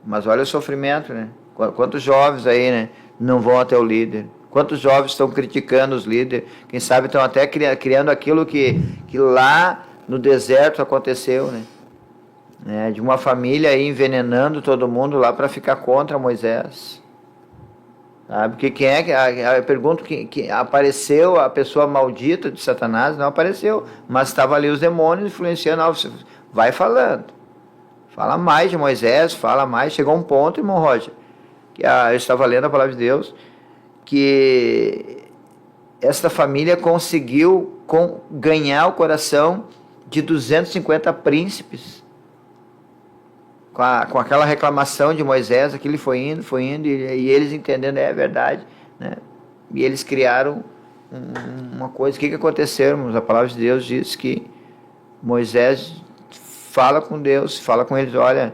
Mas olha o sofrimento, né? Quantos jovens aí, né, não vão até o líder? Quantos jovens estão criticando os líderes? Quem sabe estão até criando aquilo que lá no deserto aconteceu, né? De uma família aí envenenando todo mundo lá para ficar contra Moisés. Sabe? Porque quem é que... Eu pergunto que apareceu a pessoa maldita de Satanás? Não apareceu, mas estava ali os demônios influenciando. Vai falando. Fala mais de Moisés, fala mais. Chegou um ponto, irmão Roger, que eu estava lendo a palavra de Deus, que esta família conseguiu ganhar o coração de 250 príncipes com aquela reclamação de Moisés, aquilo foi indo, e eles entendendo, é verdade, né? E eles criaram uma coisa. O que aconteceu, irmãos? A palavra de Deus diz que Moisés fala com Deus, fala com eles, olha,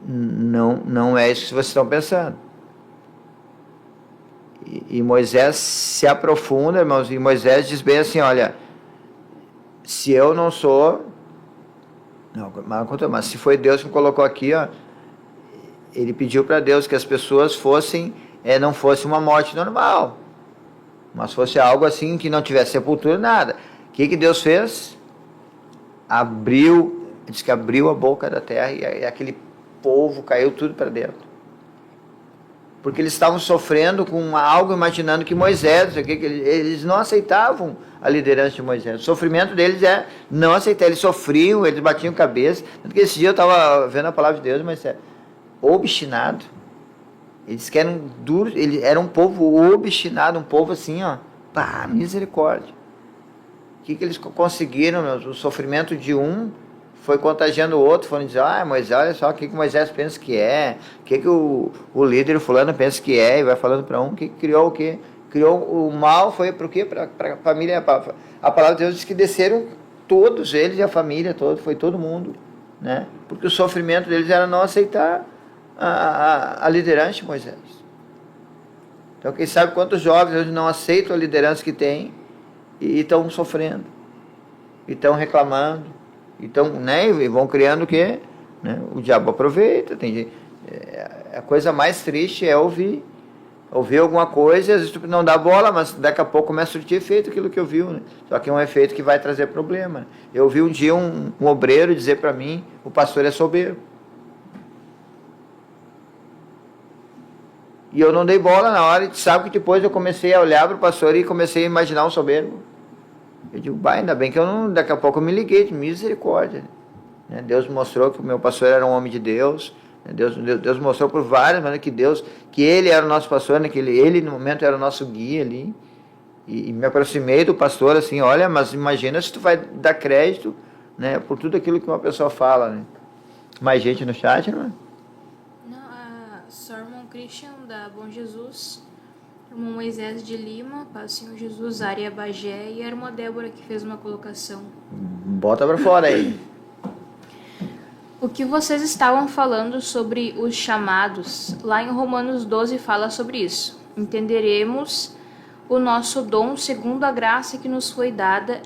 não é isso que vocês estão pensando. E Moisés se aprofunda, irmãos, e Moisés diz bem assim, olha, se eu não sou... Não, mas se foi Deus que me colocou aqui, ó, ele pediu para Deus que as pessoas fossem, não fosse uma morte normal, mas fosse algo assim que não tivesse sepultura, nada. O que Deus fez? Diz que abriu a boca da terra e aquele povo caiu tudo para dentro. Porque eles estavam sofrendo com algo, imaginando que Moisés, eles não aceitavam a liderança de Moisés. O sofrimento deles é não aceitar. Eles sofriam, eles batiam cabeça. Porque esse dia eu estava vendo a palavra de Deus, mas obstinado. Eles que eram duros, eles eram um povo obstinado, um povo assim, ó, misericórdia. O que eles conseguiram, meu? O sofrimento de um foi contagiando o outro, foram dizer, Moisés, olha só o que Moisés pensa que é, o que o líder fulano pensa que é, e vai falando para um, que criou o quê? Criou o mal, foi para o quê? Para a família. A palavra de Deus diz que desceram todos eles e a família toda, foi todo mundo, né? Porque o sofrimento deles era não aceitar a liderança de Moisés. Então, quem sabe quantos jovens hoje não aceitam a liderança que tem e estão sofrendo, e estão reclamando, então, né, e vão criando o quê? Né? O diabo aproveita. A coisa mais triste é ouvir alguma coisa, às vezes tu não dá bola, mas daqui a pouco começa a surtir efeito aquilo que ouviu, né? Só que é um efeito que vai trazer problema. Eu ouvi um dia um obreiro dizer para mim, o pastor é soberbo. E eu não dei bola na hora, e sabe que depois eu comecei a olhar para o pastor e comecei a imaginar um soberbo. Eu digo, ainda bem que eu não, daqui a pouco eu me liguei, de misericórdia. Né? Deus mostrou que o meu pastor era um homem de Deus. Né? Deus mostrou por várias maneiras que ele era o nosso pastor, né? Que ele no momento era o nosso guia ali. E me aproximei do pastor assim, olha, mas imagina se tu vai dar crédito, né, por tudo aquilo que uma pessoa fala, né? Mais gente no chat, não é? Não, só irmão Christian da Bom Jesus, irmão Moisés de Lima, Paz Senhor Jesus, Área Bagé, e a irmã Débora que fez uma colocação. Bota pra fora aí. O que vocês estavam falando sobre os chamados, lá em Romanos 12 fala sobre isso. Entenderemos o nosso dom segundo a graça que nos foi dada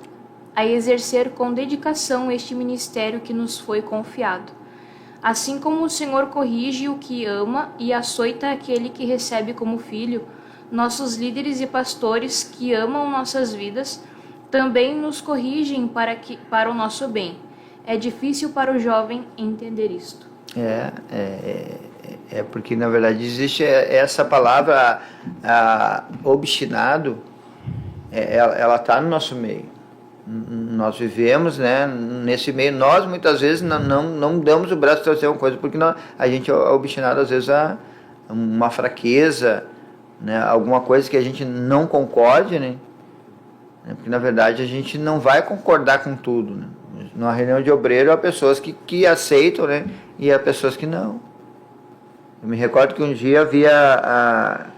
a exercer com dedicação este ministério que nos foi confiado. Assim como o Senhor corrige o que ama e açoita aquele que recebe como filho, nossos líderes e pastores que amam nossas vidas também nos corrigem para o nosso bem. É difícil para o jovem entender isto. É porque, na verdade, existe essa palavra obstinado, ela está no nosso meio. Nós vivemos, né, nesse meio. Nós, muitas vezes, não damos o braço a torcer uma coisa, porque a gente é obstinado, às vezes, a uma fraqueza, né, alguma coisa que a gente não concorde, né? Porque, na verdade, a gente não vai concordar com tudo, né? Numa reunião de obreiro, há pessoas que aceitam, né? E há pessoas que não. Eu me recordo que um dia havia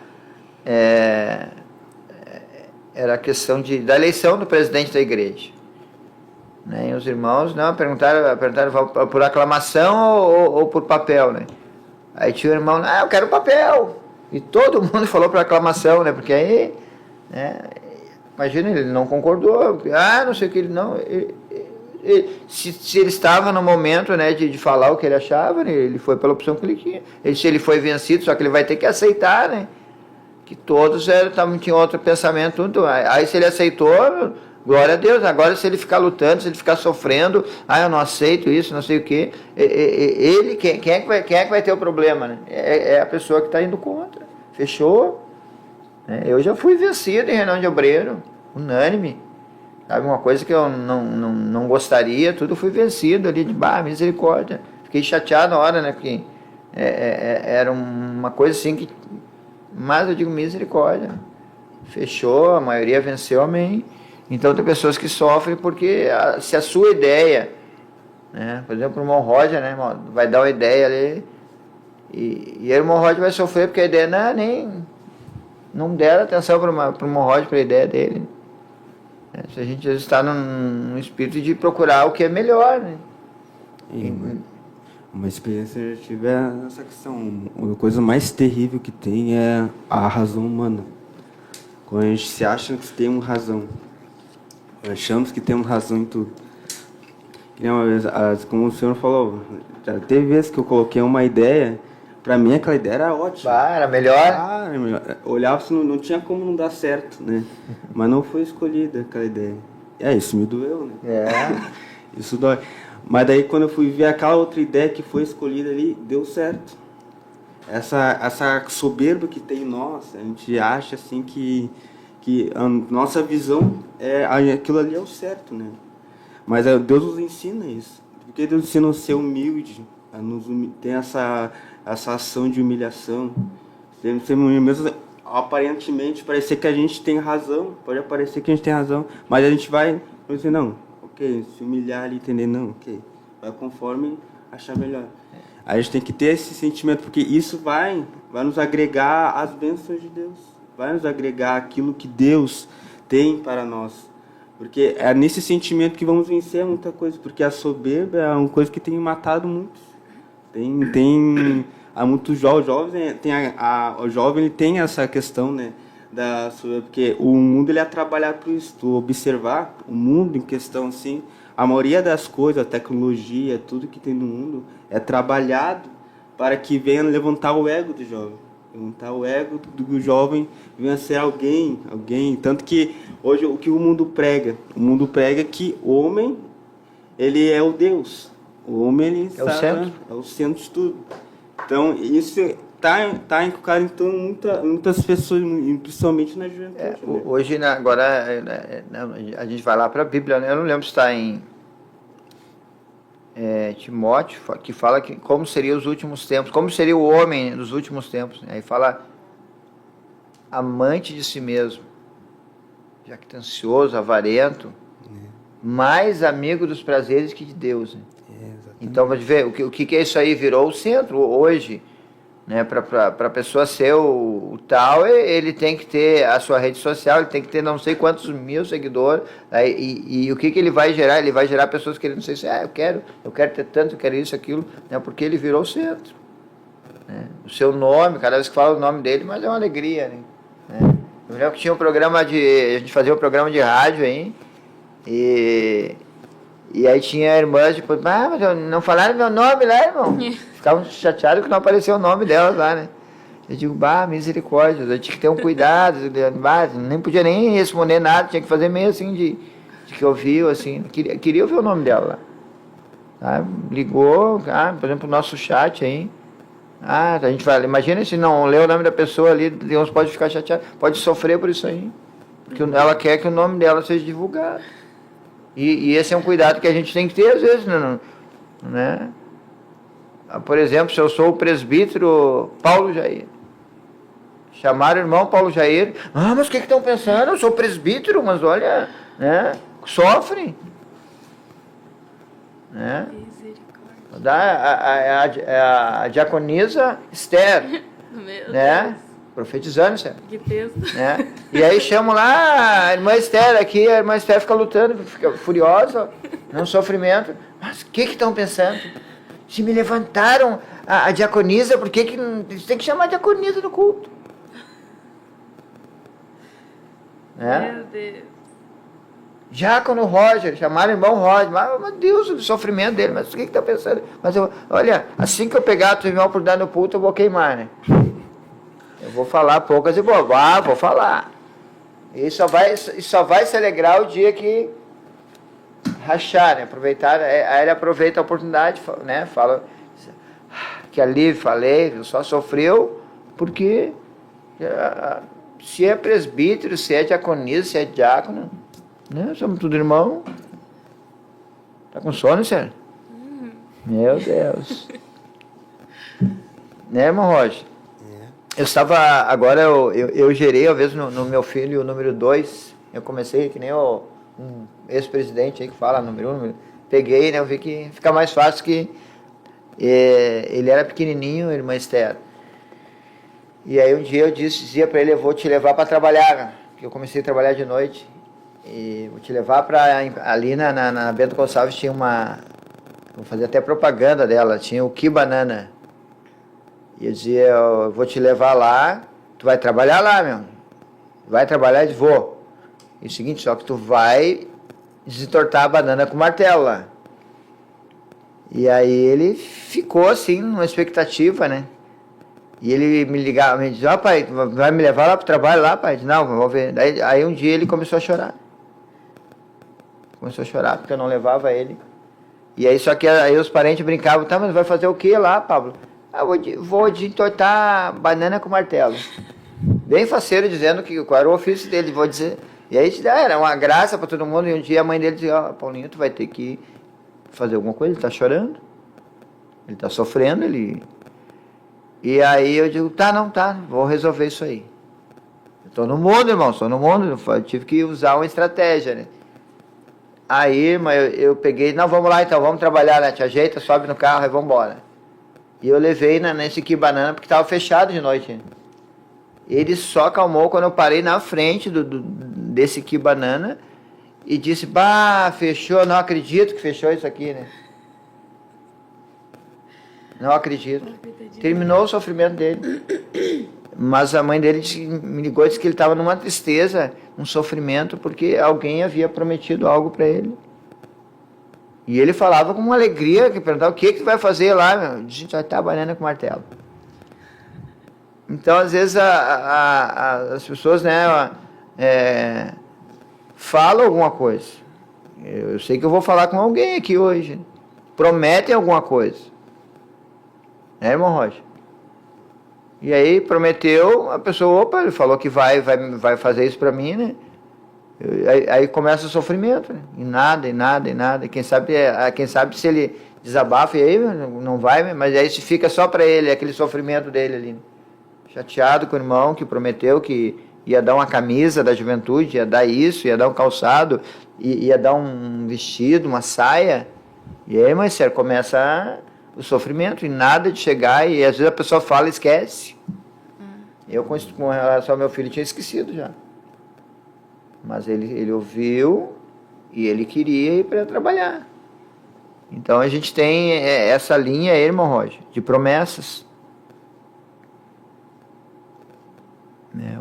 era a questão da eleição do presidente da igreja, né? E os irmãos perguntaram por aclamação ou por papel, né? Aí tinha o irmão, eu quero papel. E todo mundo falou por aclamação, né? Porque aí, né, imagina, ele não concordou. Não sei o que ele não... Se ele estava no momento, né, de falar o que ele achava, né, ele foi pela opção que ele tinha. Se ele foi vencido, só que ele vai ter que aceitar, né? Que todos tinham outro pensamento. Tudo. Aí se ele aceitou, glória a Deus. Agora se ele ficar lutando, se ele ficar sofrendo, eu não aceito isso, não sei o quê. Quem é que vai ter o problema, né? É a pessoa que está indo contra. Fechou? Eu já fui vencido em reunião de obreiro, unânime. Sabe, uma coisa que eu não gostaria, tudo fui vencido ali, misericórdia. Fiquei chateado na hora, né? Porque era uma coisa assim que... Mas eu digo misericórdia. Fechou, a maioria venceu, amém. Então tem pessoas que sofrem porque se a sua ideia, né? Por exemplo, o irmão Roger, né, irmão, vai dar uma ideia ali, e o irmão Roger vai sofrer porque a ideia não deram atenção para o irmão Roger, para a ideia dele. Se a gente está num espírito de procurar o que é melhor, né? Uma experiência que eu tive é essa questão. A coisa mais terrível que tem é a razão humana. Quando a gente se acha que temos razão. Achamos que temos razão em tudo. Que uma vez, como o senhor falou, já teve vezes que eu coloquei uma ideia, para mim aquela ideia era ótima. Era melhor. Era melhor. Olhava se não tinha como não dar certo, né? Mas não foi escolhida aquela ideia. Isso me doeu, né? Isso dói. Mas daí quando eu fui ver aquela outra ideia que foi escolhida ali, deu certo. Essa soberba que tem em nós, a gente acha assim que a nossa visão aquilo ali é o certo, né? Mas Deus nos ensina isso. Porque Deus ensina a ser humilde, tem essa ação de humilhação. Mesmo aparentemente parecer que a gente tem razão, pode parecer que a gente tem razão, mas a gente vai dizer, não, se humilhar ali, entender, não, vai conforme achar melhor. A gente tem que ter esse sentimento, porque isso vai nos agregar as bênçãos de Deus, vai nos agregar aquilo que Deus tem para nós. Porque é nesse sentimento que vamos vencer muita coisa, porque a soberba é uma coisa que tem matado muitos. Há muitos jovens, o jovem ele tem essa questão, né, da soberba, porque o mundo ele é trabalhado por isso. Tu observar o mundo em questão, assim, a maioria das coisas, a tecnologia, tudo que tem no mundo, é trabalhado para que venha levantar o ego do jovem. Levantar o ego do jovem, venha ser alguém. Tanto que hoje o que o mundo prega? O mundo prega que o homem, ele é o Deus. O homem, ele é o centro de tudo. Então, isso está encucado em muitas pessoas, principalmente na juventude. Né? Hoje, agora, a gente vai lá para a Bíblia, né? Eu não lembro se está em Timóteo, que fala que como seriam os últimos tempos, como seria o homem nos últimos tempos. Né? Aí fala amante de si mesmo, jactancioso, avarento, mais amigo dos prazeres que de Deus. Né? Então, pode ver, o que é isso aí? Virou o centro hoje. Né? Para a pessoa ser o tal, ele tem que ter a sua rede social, ele tem que ter não sei quantos mil seguidores. E o que ele vai gerar? Ele vai gerar pessoas querendo, não sei se eu quero ter tanto, eu quero isso, aquilo, né? Porque ele virou o centro. Né? O seu nome, cada vez que fala o nome dele, mas é uma alegria. Né? Eu lembro que tinha um programa a gente fazia um programa de rádio aí, e aí tinha irmãs, tipo, mas não falaram meu nome lá, irmão. Ficavam chateados que não apareceu o nome delas lá, né? Eu digo, misericórdia, eu tinha que ter um cuidado, nem podia nem responder nada, tinha que fazer meio assim que ouviu, assim, queria ouvir o nome dela lá. Tá? Ligou, por exemplo, o nosso chat aí. A gente vai, imagina se não lê o nome da pessoa ali, Deus pode ficar chateado, pode sofrer por isso aí. Porque ela quer que o nome dela seja divulgado. E esse é um cuidado que a gente tem que ter às vezes, né? Por exemplo, se eu sou o presbítero Paulo Jair, chamaram o irmão Paulo Jair, mas o que estão pensando? Eu sou presbítero, mas olha, né? Sofre. Né? A diaconisa Esther, né? Profetizando, Esther. Que texto. Né? E aí chamam lá a irmã Esther aqui, a irmã Esther fica lutando, fica furiosa, num sofrimento. Mas o que estão pensando? Se me levantaram a diaconisa, por que tem que chamar a diaconisa no culto? Né? Meu Deus. Diácono Roger, chamaram o irmão Roger, mas, meu Deus, o sofrimento dele, mas o que estão pensando? Mas olha, assim que eu pegar o teu irmão por dar no culto, eu vou queimar, né? Eu vou falar poucas e vou falar. E só vai se alegrar o dia que rachar, né? Aproveitar, aí ele aproveita a oportunidade, né? Fala que ali falei, só sofreu porque se é presbítero, se é diaconisa, se é diácono, né? Somos tudo irmão. Tá com sono, Sérgio? Meu Deus. Né, irmão Roger? Eu estava, agora eu gerei, às vezes, no meu filho, o número 2, eu comecei, que nem um ex-presidente aí que fala, número 1, peguei, né, eu vi que fica mais fácil que ele era pequenininho, irmã Esther. E aí um dia eu dizia para ele, eu vou te levar para trabalhar, né, porque eu comecei a trabalhar de noite, e vou te levar para, ali na Bento Gonçalves tinha vou fazer até propaganda dela, tinha o Que Banana. E eu dizia, eu vou te levar lá, tu vai trabalhar lá, meu. Vai trabalhar e vou. E o seguinte, só que tu vai desentortar a banana com martelo lá. E aí ele ficou assim, numa expectativa, né? E ele me ligava, me dizia, pai, vai me levar lá pro trabalho lá, pai? Eu disse, não, vou ver. Aí um dia ele começou a chorar. Começou a chorar porque eu não levava ele. E aí só que aí os parentes brincavam, tá, mas vai fazer o que lá, Pablo? Vou desentortar banana com martelo. Bem faceiro, dizendo qual era o ofício dele, vou dizer. E aí era uma graça para todo mundo. E um dia a mãe dele dizia, Paulinho, tu vai ter que fazer alguma coisa, ele está chorando. Ele está sofrendo, E aí eu digo, tá, vou resolver isso aí. Eu estou no mundo, irmão, estou no mundo. Eu tive que usar uma estratégia, né? Aí, mas eu peguei, não, vamos lá então, vamos trabalhar, né? Te ajeita, sobe no carro e vamos embora. E eu levei nesse Que Banana porque estava fechado de noite. Ele só acalmou quando eu parei na frente desse Que Banana e disse, fechou, não acredito que fechou isso aqui, né? Não acredito. Terminou o sofrimento dele. Mas a mãe dele me ligou e disse que ele estava numa tristeza, um sofrimento, porque alguém havia prometido algo para ele. E ele falava com uma alegria, que perguntava, o que tu vai fazer lá? A gente vai estar banana com martelo. Então, às vezes, as pessoas, né, falam alguma coisa. Eu sei que eu vou falar com alguém aqui hoje. Prometem alguma coisa. Né, irmão Roger? E aí, prometeu, a pessoa, ele falou que vai fazer isso para mim, né? Aí começa o sofrimento, né? E nada. Quem sabe se ele desabafa, e aí não vai, mas aí se fica só para ele, aquele sofrimento dele ali. Né? Chateado com o irmão que prometeu que ia dar uma camisa da juventude, ia dar isso, ia dar um calçado, ia dar um vestido, uma saia. E aí, mas sério, começa o sofrimento e nada de chegar, e às vezes a pessoa fala e esquece. Eu, com relação ao meu filho, tinha esquecido já. Mas ele ouviu e ele queria ir para trabalhar. Então a gente tem essa linha aí, irmão Roger, de promessas.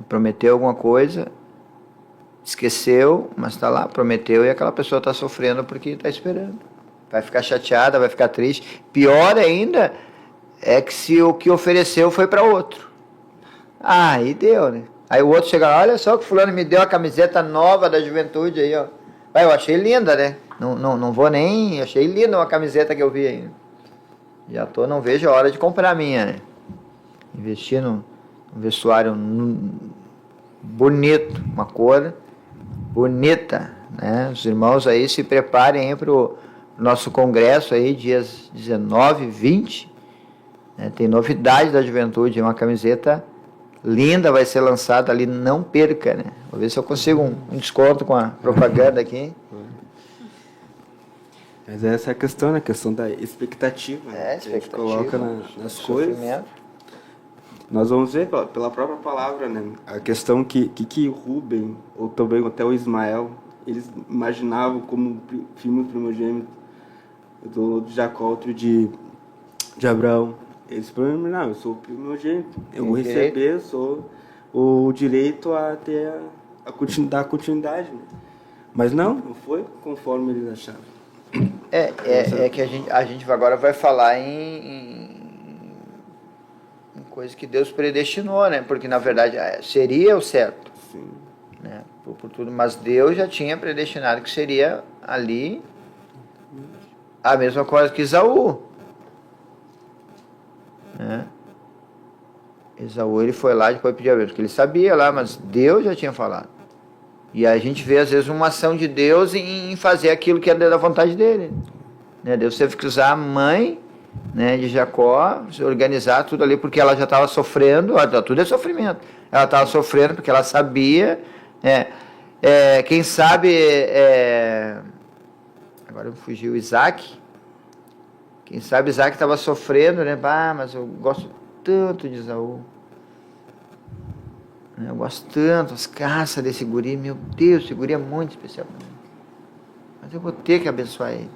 Prometeu alguma coisa, esqueceu, mas está lá, prometeu, e aquela pessoa está sofrendo porque está esperando. Vai ficar chateada, vai ficar triste. Pior ainda é que se o que ofereceu foi para outro. Aí deu, né? Aí o outro chega lá, olha só que fulano me deu a camiseta nova da juventude aí, ó. Eu achei linda, né? Não vou nem... Achei linda uma camiseta que eu vi aí. Não vejo a hora de comprar a minha, né? Investir num vestuário bonito, uma cor bonita, né? Os irmãos aí se preparem aí para o nosso congresso aí, dias 19 e 20. Né? Tem novidade da juventude, uma camiseta linda vai ser lançada ali, não perca, né? Vou ver se eu consigo um desconto com a propaganda aqui. Mas essa é a questão, né? A questão da expectativa. Expectativa. Que a gente coloca nas coisas. Nós vamos ver pela própria palavra, né? A questão que Rubem, ou também até o Ismael, eles imaginavam como filho primogênito do Jacó, outro de Abraão. Eles falaram, não, eu sou o primogênito, eu vou receber o direito a ter a continuidade. Né? Mas não foi conforme eles achavam. É que a gente agora vai falar em coisa que Deus predestinou, né? Porque na verdade seria o certo. Sim. Né? Por tudo, mas Deus já tinha predestinado que seria ali a mesma coisa que Esaú. Né? Esaú, ele foi lá e depois pediu a Deus, porque ele sabia lá, mas Deus já tinha falado. E a gente vê às vezes uma ação de Deus em fazer aquilo que é da vontade dele. Né? Deus teve que usar a mãe, né, de Jacó, organizar tudo ali, porque ela já estava sofrendo, tudo é sofrimento. Ela estava sofrendo porque ela sabia, quem sabe, agora me fugiu Isaac, quem sabe Isaac estava sofrendo, né, mas eu gosto tanto de Esaú, eu gosto tanto, as caças desse guri, meu Deus, esse guri é muito especial para mim, mas eu vou ter que abençoar ele.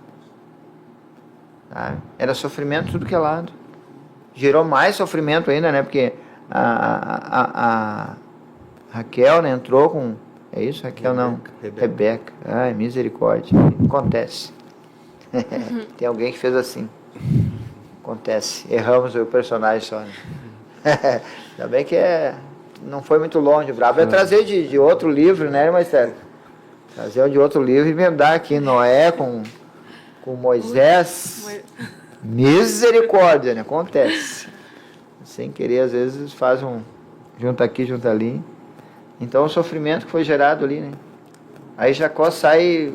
Sabe? Era sofrimento tudo que é lado. Gerou mais sofrimento ainda, né? Porque a Raquel, né, entrou com... É isso, Raquel? Não. Rebeca. Ai, misericórdia. Acontece. Tem alguém que fez assim. Acontece. Erramos o personagem só. Né? Ainda bem que não foi muito longe. O brabo é trazer de outro livro, né, Marcelo? Trazer de outro livro e emendar aqui Noé com Moisés. Misericórdia, né? Acontece. Sem querer, às vezes faz junta aqui, junta ali. Então o sofrimento que foi gerado ali, né? Aí Jacó sai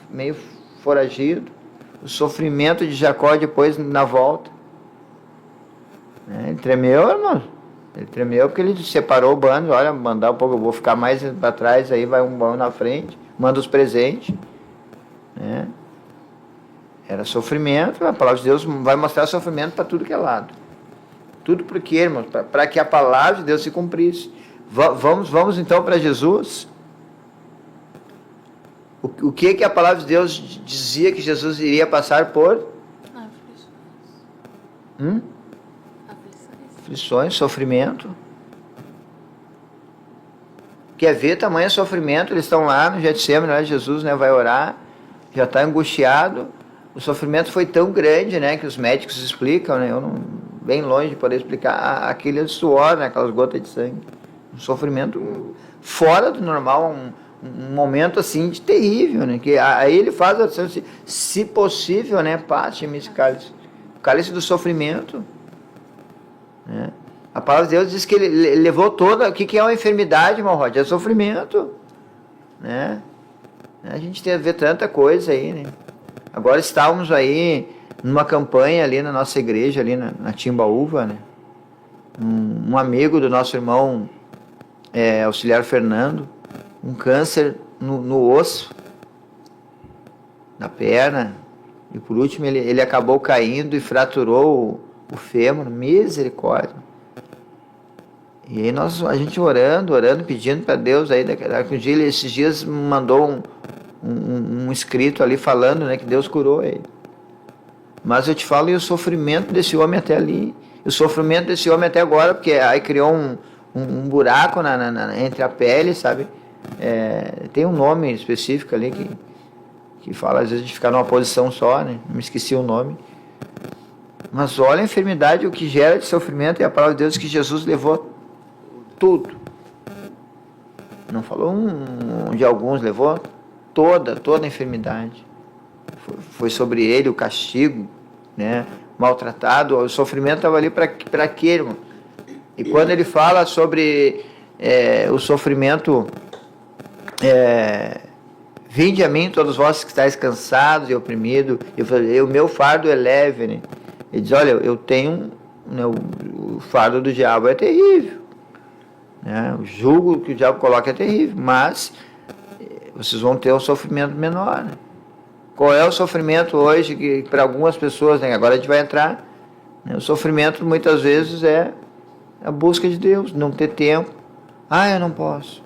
meio foragido. O sofrimento de Jacó depois na volta. Ele tremeu, irmão. Ele tremeu porque ele separou o bando. Olha, mandar um pouco, eu vou ficar mais para trás, aí vai um bando na frente, manda os presentes. Né? Era sofrimento, a palavra de Deus vai mostrar sofrimento para tudo que é lado. Tudo por quê, irmãos? Para que a palavra de Deus se cumprisse. Vamos então para Jesus. O que a palavra de Deus dizia que Jesus iria passar por? Aflições, sofrimento. Quer ver tamanho sofrimento? Eles estão lá no Getsemane, né? Jesus, né, vai orar, já está angustiado. O sofrimento foi tão grande, né, que os médicos explicam, né, eu não, bem longe de poder explicar, aquele suor, né, aquelas gotas de sangue. Um sofrimento fora do normal, um momento assim de terrível, né, que aí ele faz a oração, se possível, né, passe-me esse cálice. O cálice do sofrimento. Né? A palavra de Deus diz que ele levou toda... O que é uma enfermidade, irmão Rod? É sofrimento. Né? A gente tem a ver tanta coisa aí, né? Agora estávamos aí numa campanha ali na nossa igreja, ali na Timbaúva, né? Um amigo do nosso irmão auxiliar Fernando, um câncer no osso, na perna, e por último ele acabou caindo e fraturou o fêmur, misericórdia. E aí a gente orando, pedindo para Deus, aí daqui um dia, esses dias mandou um escrito ali falando, né, que Deus curou ele. Mas eu te falo, e o sofrimento desse homem até ali, o sofrimento desse homem até agora, porque aí criou um buraco entre a pele, sabe? Tem um nome específico ali que fala, às vezes, de ficar numa posição só, né? Não me esqueci o nome. Mas olha a enfermidade, o que gera de sofrimento, e a palavra de Deus que Jesus levou tudo. Não falou de alguns, levou toda a enfermidade. Foi sobre ele o castigo, né? Maltratado, o sofrimento estava ali para aquele, irmão. E quando ele fala sobre o sofrimento, vinde a mim todos vós que estáis cansados e oprimidos, o meu fardo é leve, né? Ele diz, olha, eu tenho, né, o fardo do diabo é terrível, né? O jugo que o diabo coloca é terrível, mas vocês vão ter um sofrimento menor, né? Qual é o sofrimento hoje que para algumas pessoas, né? Agora a gente vai entrar, né? O sofrimento muitas vezes é a busca de Deus, não ter tempo. Eu não posso,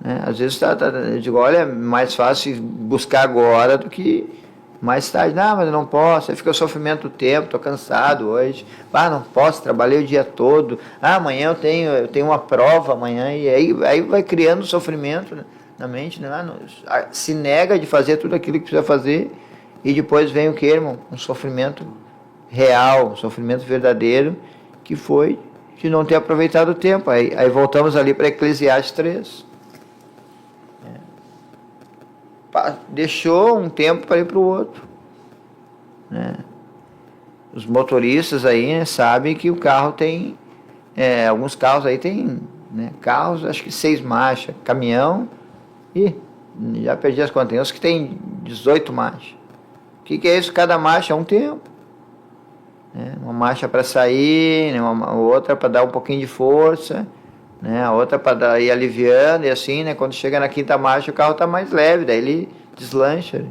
né? Às vezes eu digo, olha, é mais fácil buscar agora do que mais tarde. Não, mas eu não posso. Aí fica o sofrimento do tempo, estou cansado hoje. Não posso, trabalhei o dia todo. Amanhã eu tenho uma prova amanhã. E aí vai criando sofrimento, né, na mente, né? Se nega de fazer tudo aquilo que precisa fazer. E depois vem o que, irmão? Um sofrimento real, um sofrimento verdadeiro, que foi de não ter aproveitado o tempo. Aí voltamos ali para Eclesiastes 3. Deixou um tempo para ir para o outro, né? Os motoristas aí, né, sabem que o carro tem, alguns carros aí tem, né, carros, acho que 6 marchas, caminhão, já perdi as contas, tem uns que tem 18 marchas. O que é isso? Cada marcha é um tempo, né? Uma marcha para sair, né, uma outra para dar um pouquinho de força, né? A outra para ir aliviando, e assim, né? Quando chega na 5ª marcha o carro está mais leve, daí ele deslancha, né?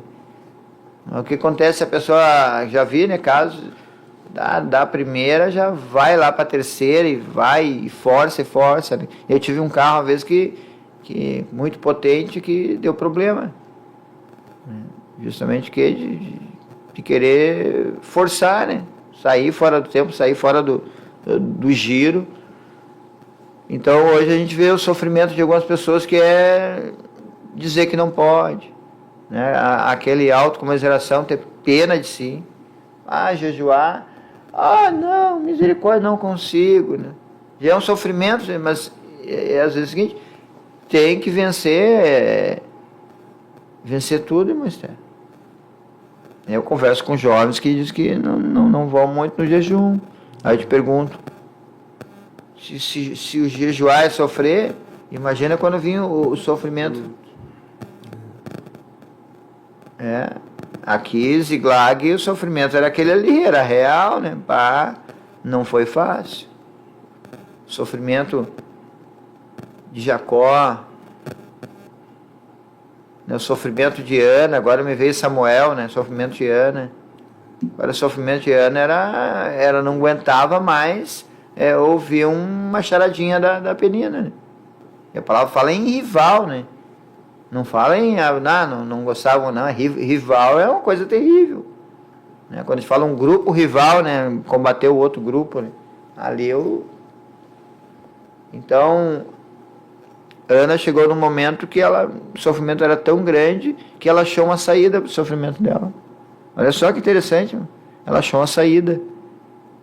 O que acontece, a pessoa, já vi, né, casos da primeira já vai lá para a terceira e vai e força, né? Eu tive um carro uma vez que muito potente, que deu problema, né? Justamente de querer forçar, né? Sair fora do tempo, sair fora do giro. Então hoje a gente vê o sofrimento de algumas pessoas que é dizer que não pode, né? Aquele autocomiseração, ter pena de si. Jejuar. Não, misericórdia, não consigo, né? Já é um sofrimento, mas às vezes é o seguinte, tem que vencer tudo, irmão. Eu converso com jovens que dizem que não vão muito no jejum. Aí eu te pergunto, se o jejuar é sofrer, imagina quando vinha o sofrimento. Aqui, Ziklag, o sofrimento era aquele ali, era real, né? Não foi fácil. O sofrimento de Jacó, né? O sofrimento de Ana, agora me veio Samuel, né? O sofrimento de Ana. Agora o sofrimento de Ana era não aguentava mais ouvir uma charadinha da Penina, né? E a palavra fala em rival, né? Não fala em, não gostavam, não. Rival é uma coisa terrível, né? Quando a gente fala um grupo rival, né? Combater o outro grupo, né? Então, Ana chegou num momento que o sofrimento era tão grande que ela achou uma saída para o sofrimento dela. Olha só que interessante, mano. Ela achou uma saída.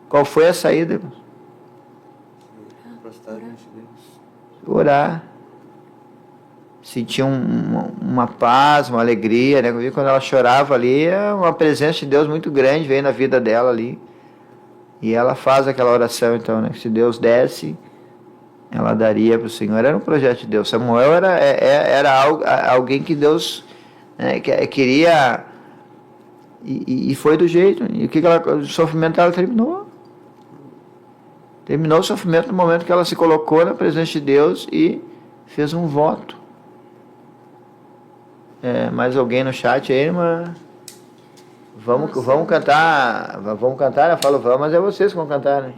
Qual foi a saída, irmão? Orar. Sentia uma paz, uma alegria, né? Quando ela chorava ali, uma presença de Deus muito grande veio na vida dela ali. E ela faz aquela oração, então, né? Que se Deus desse, ela daria para o Senhor. Era um projeto de Deus. Samuel era alguém que Deus, né, queria, e foi do jeito. E o sofrimento dela terminou. Terminou o sofrimento no momento que ela se colocou na presença de Deus e fez um voto. Mais alguém no chat aí, irmã? Vamos cantar. Vamos cantar, eu falo vamos, mas é vocês que vão cantar, né?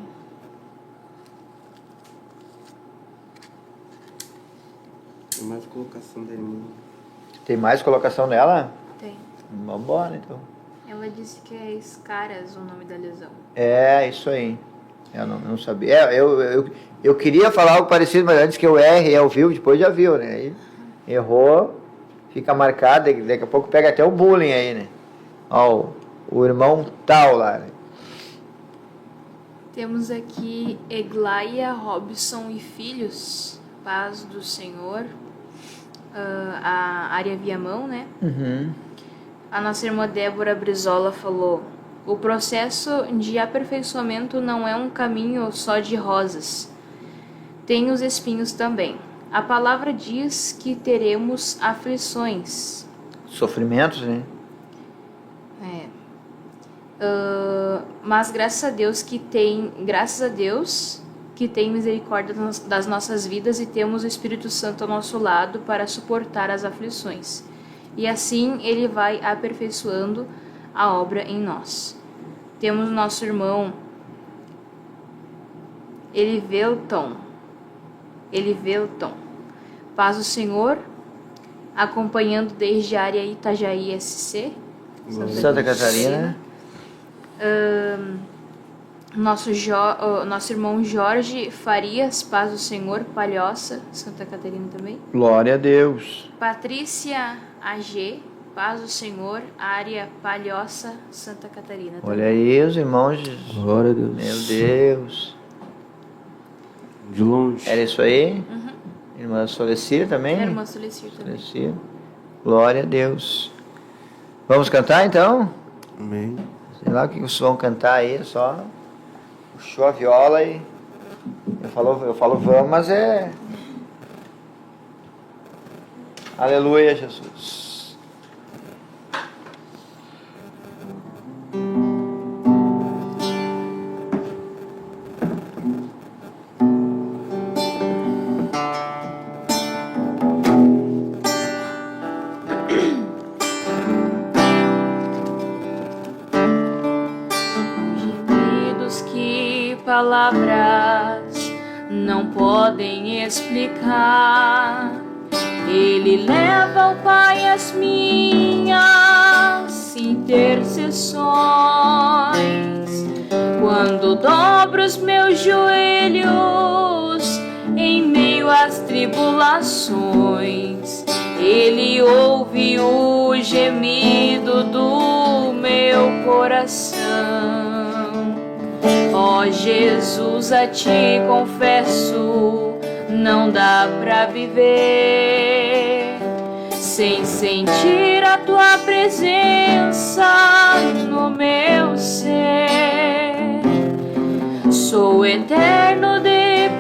Tem mais colocação dele. Tem mais colocação dela? Tem. Vambora, então. Ela disse que é escaras o nome da lesão. Isso aí. Eu não sabia. Eu queria falar algo parecido, mas antes que eu erre, ao vivo, depois já viu, né? Aí, errou, fica marcado, daqui a pouco pega até o bullying aí, né? Ó, o irmão tal lá, né? Temos aqui Eglaia, Robson e filhos, paz do Senhor. a área Viamão, né? Uhum. A nossa irmã Débora Brizola falou: o processo de aperfeiçoamento não é um caminho só de rosas. Tem os espinhos também. A palavra diz que teremos aflições. Sofrimentos, né? Mas graças a Deus que tem misericórdia das nossas vidas e temos o Espírito Santo ao nosso lado para suportar as aflições. E assim Ele vai aperfeiçoando a obra em nós. Temos nosso irmão Elivelton. Paz do Senhor, acompanhando desde a área Itajaí SC, Santa Catarina. Nosso irmão Jorge Farias, Paz do Senhor, Palhoça, Santa Catarina também. Glória a Deus. Patrícia AG, Paz do Senhor, área Palhoça, Santa Catarina também. Olha aí os irmãos. Glória a Deus. Meu Deus. De longe. Era isso aí? Irmã Solecir também? Irmã Solecir também. Solecir. Glória a Deus. Vamos cantar então? Amém. Sei lá o que vocês vão cantar aí, só puxou a viola e eu falo vamos, mas é aleluia, Jesus. Gemidos que palavras não podem explicar. Ele leva ao Pai as minhas intercessões. Quando dobro os meus joelhos em meio às tribulações, Ele ouve o gemido do meu coração. Ó Jesus, a Ti confesso, não dá pra viver sem sentir a Tua presença no meu ser. Sou eterno dependente,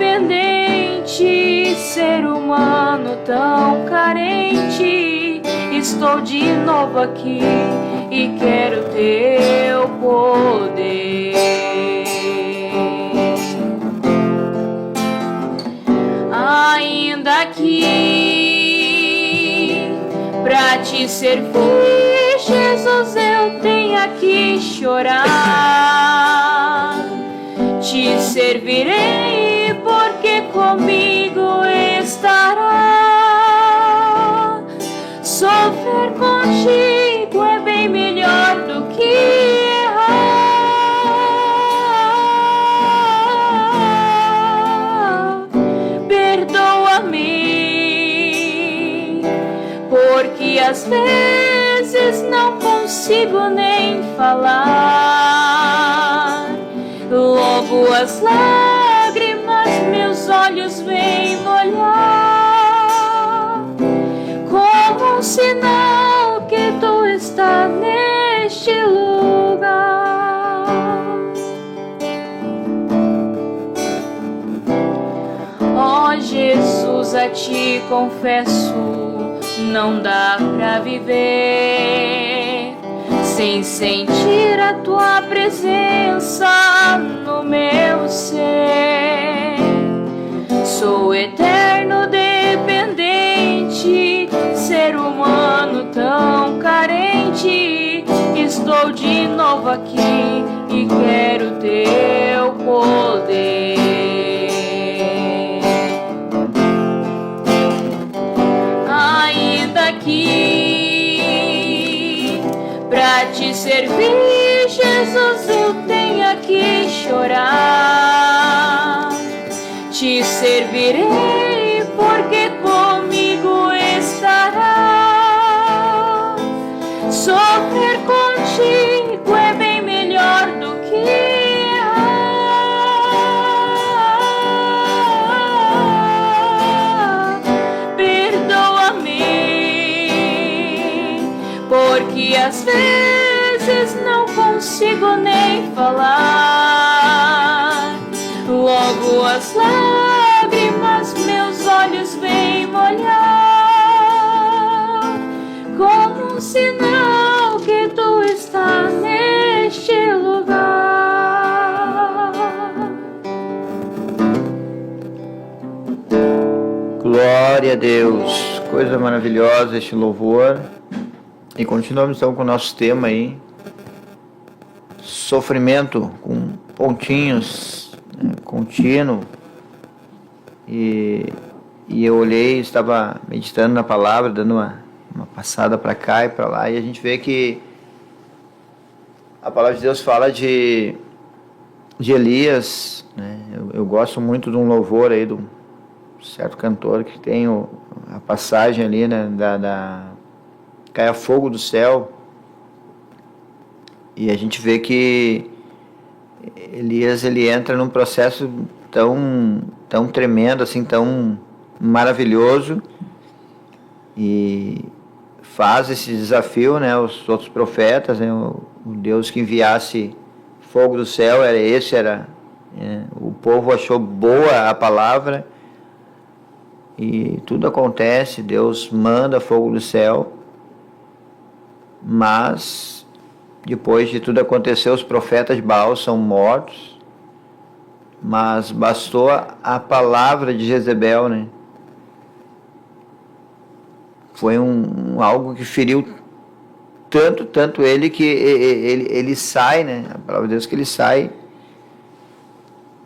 ser humano tão carente. Estou de novo aqui e quero Teu poder. Ainda que pra Te servir, Jesus, eu tenha que chorar. Te servirei porque comigo estará. Sofrer contigo é bem melhor do que errar. Perdoa-me, porque às vezes não consigo nem falar. Logo as lágrimas meus olhos vêm molhar, como um sinal que Tu está neste lugar. Ó Jesus, a Ti confesso, não dá pra viver sem sentir a Tua presença no meu ser. Sou eterno dependente, ser humano tão carente. Estou de novo aqui e quero Teu poder. Ainda que pra Te servir, Jesus, eu tenha que chorar. Te servirei porque comigo estará. Sofrer contigo é bem melhor do que errar. Perdoa-me, porque às vezes não consigo nem falar. Logo as lágrimas meus olhos vêm molhar, como um sinal que tu está neste lugar. Glória a Deus, coisa maravilhosa este louvor. E continuamos então com o nosso tema aí, sofrimento com pontinhos, contínuo. E eu olhei, estava meditando na palavra, dando uma passada para cá e para lá, e a gente vê que a palavra de Deus fala de Elias, né? Eu gosto muito de um louvor aí, de um certo cantor que tem a passagem ali, né, cai a fogo do céu, e a gente vê que Elias, ele entra num processo tão tremendo, assim, tão maravilhoso, e faz esse desafio, né, os outros profetas, né, o Deus que enviasse fogo do céu, o povo achou boa a palavra, e tudo acontece, Deus manda fogo do céu, mas depois de tudo acontecer, os profetas de Baal são mortos, mas bastou a palavra de Jezebel, né? Foi algo que feriu tanto ele, que ele sai, né? A palavra de Deus, que ele sai,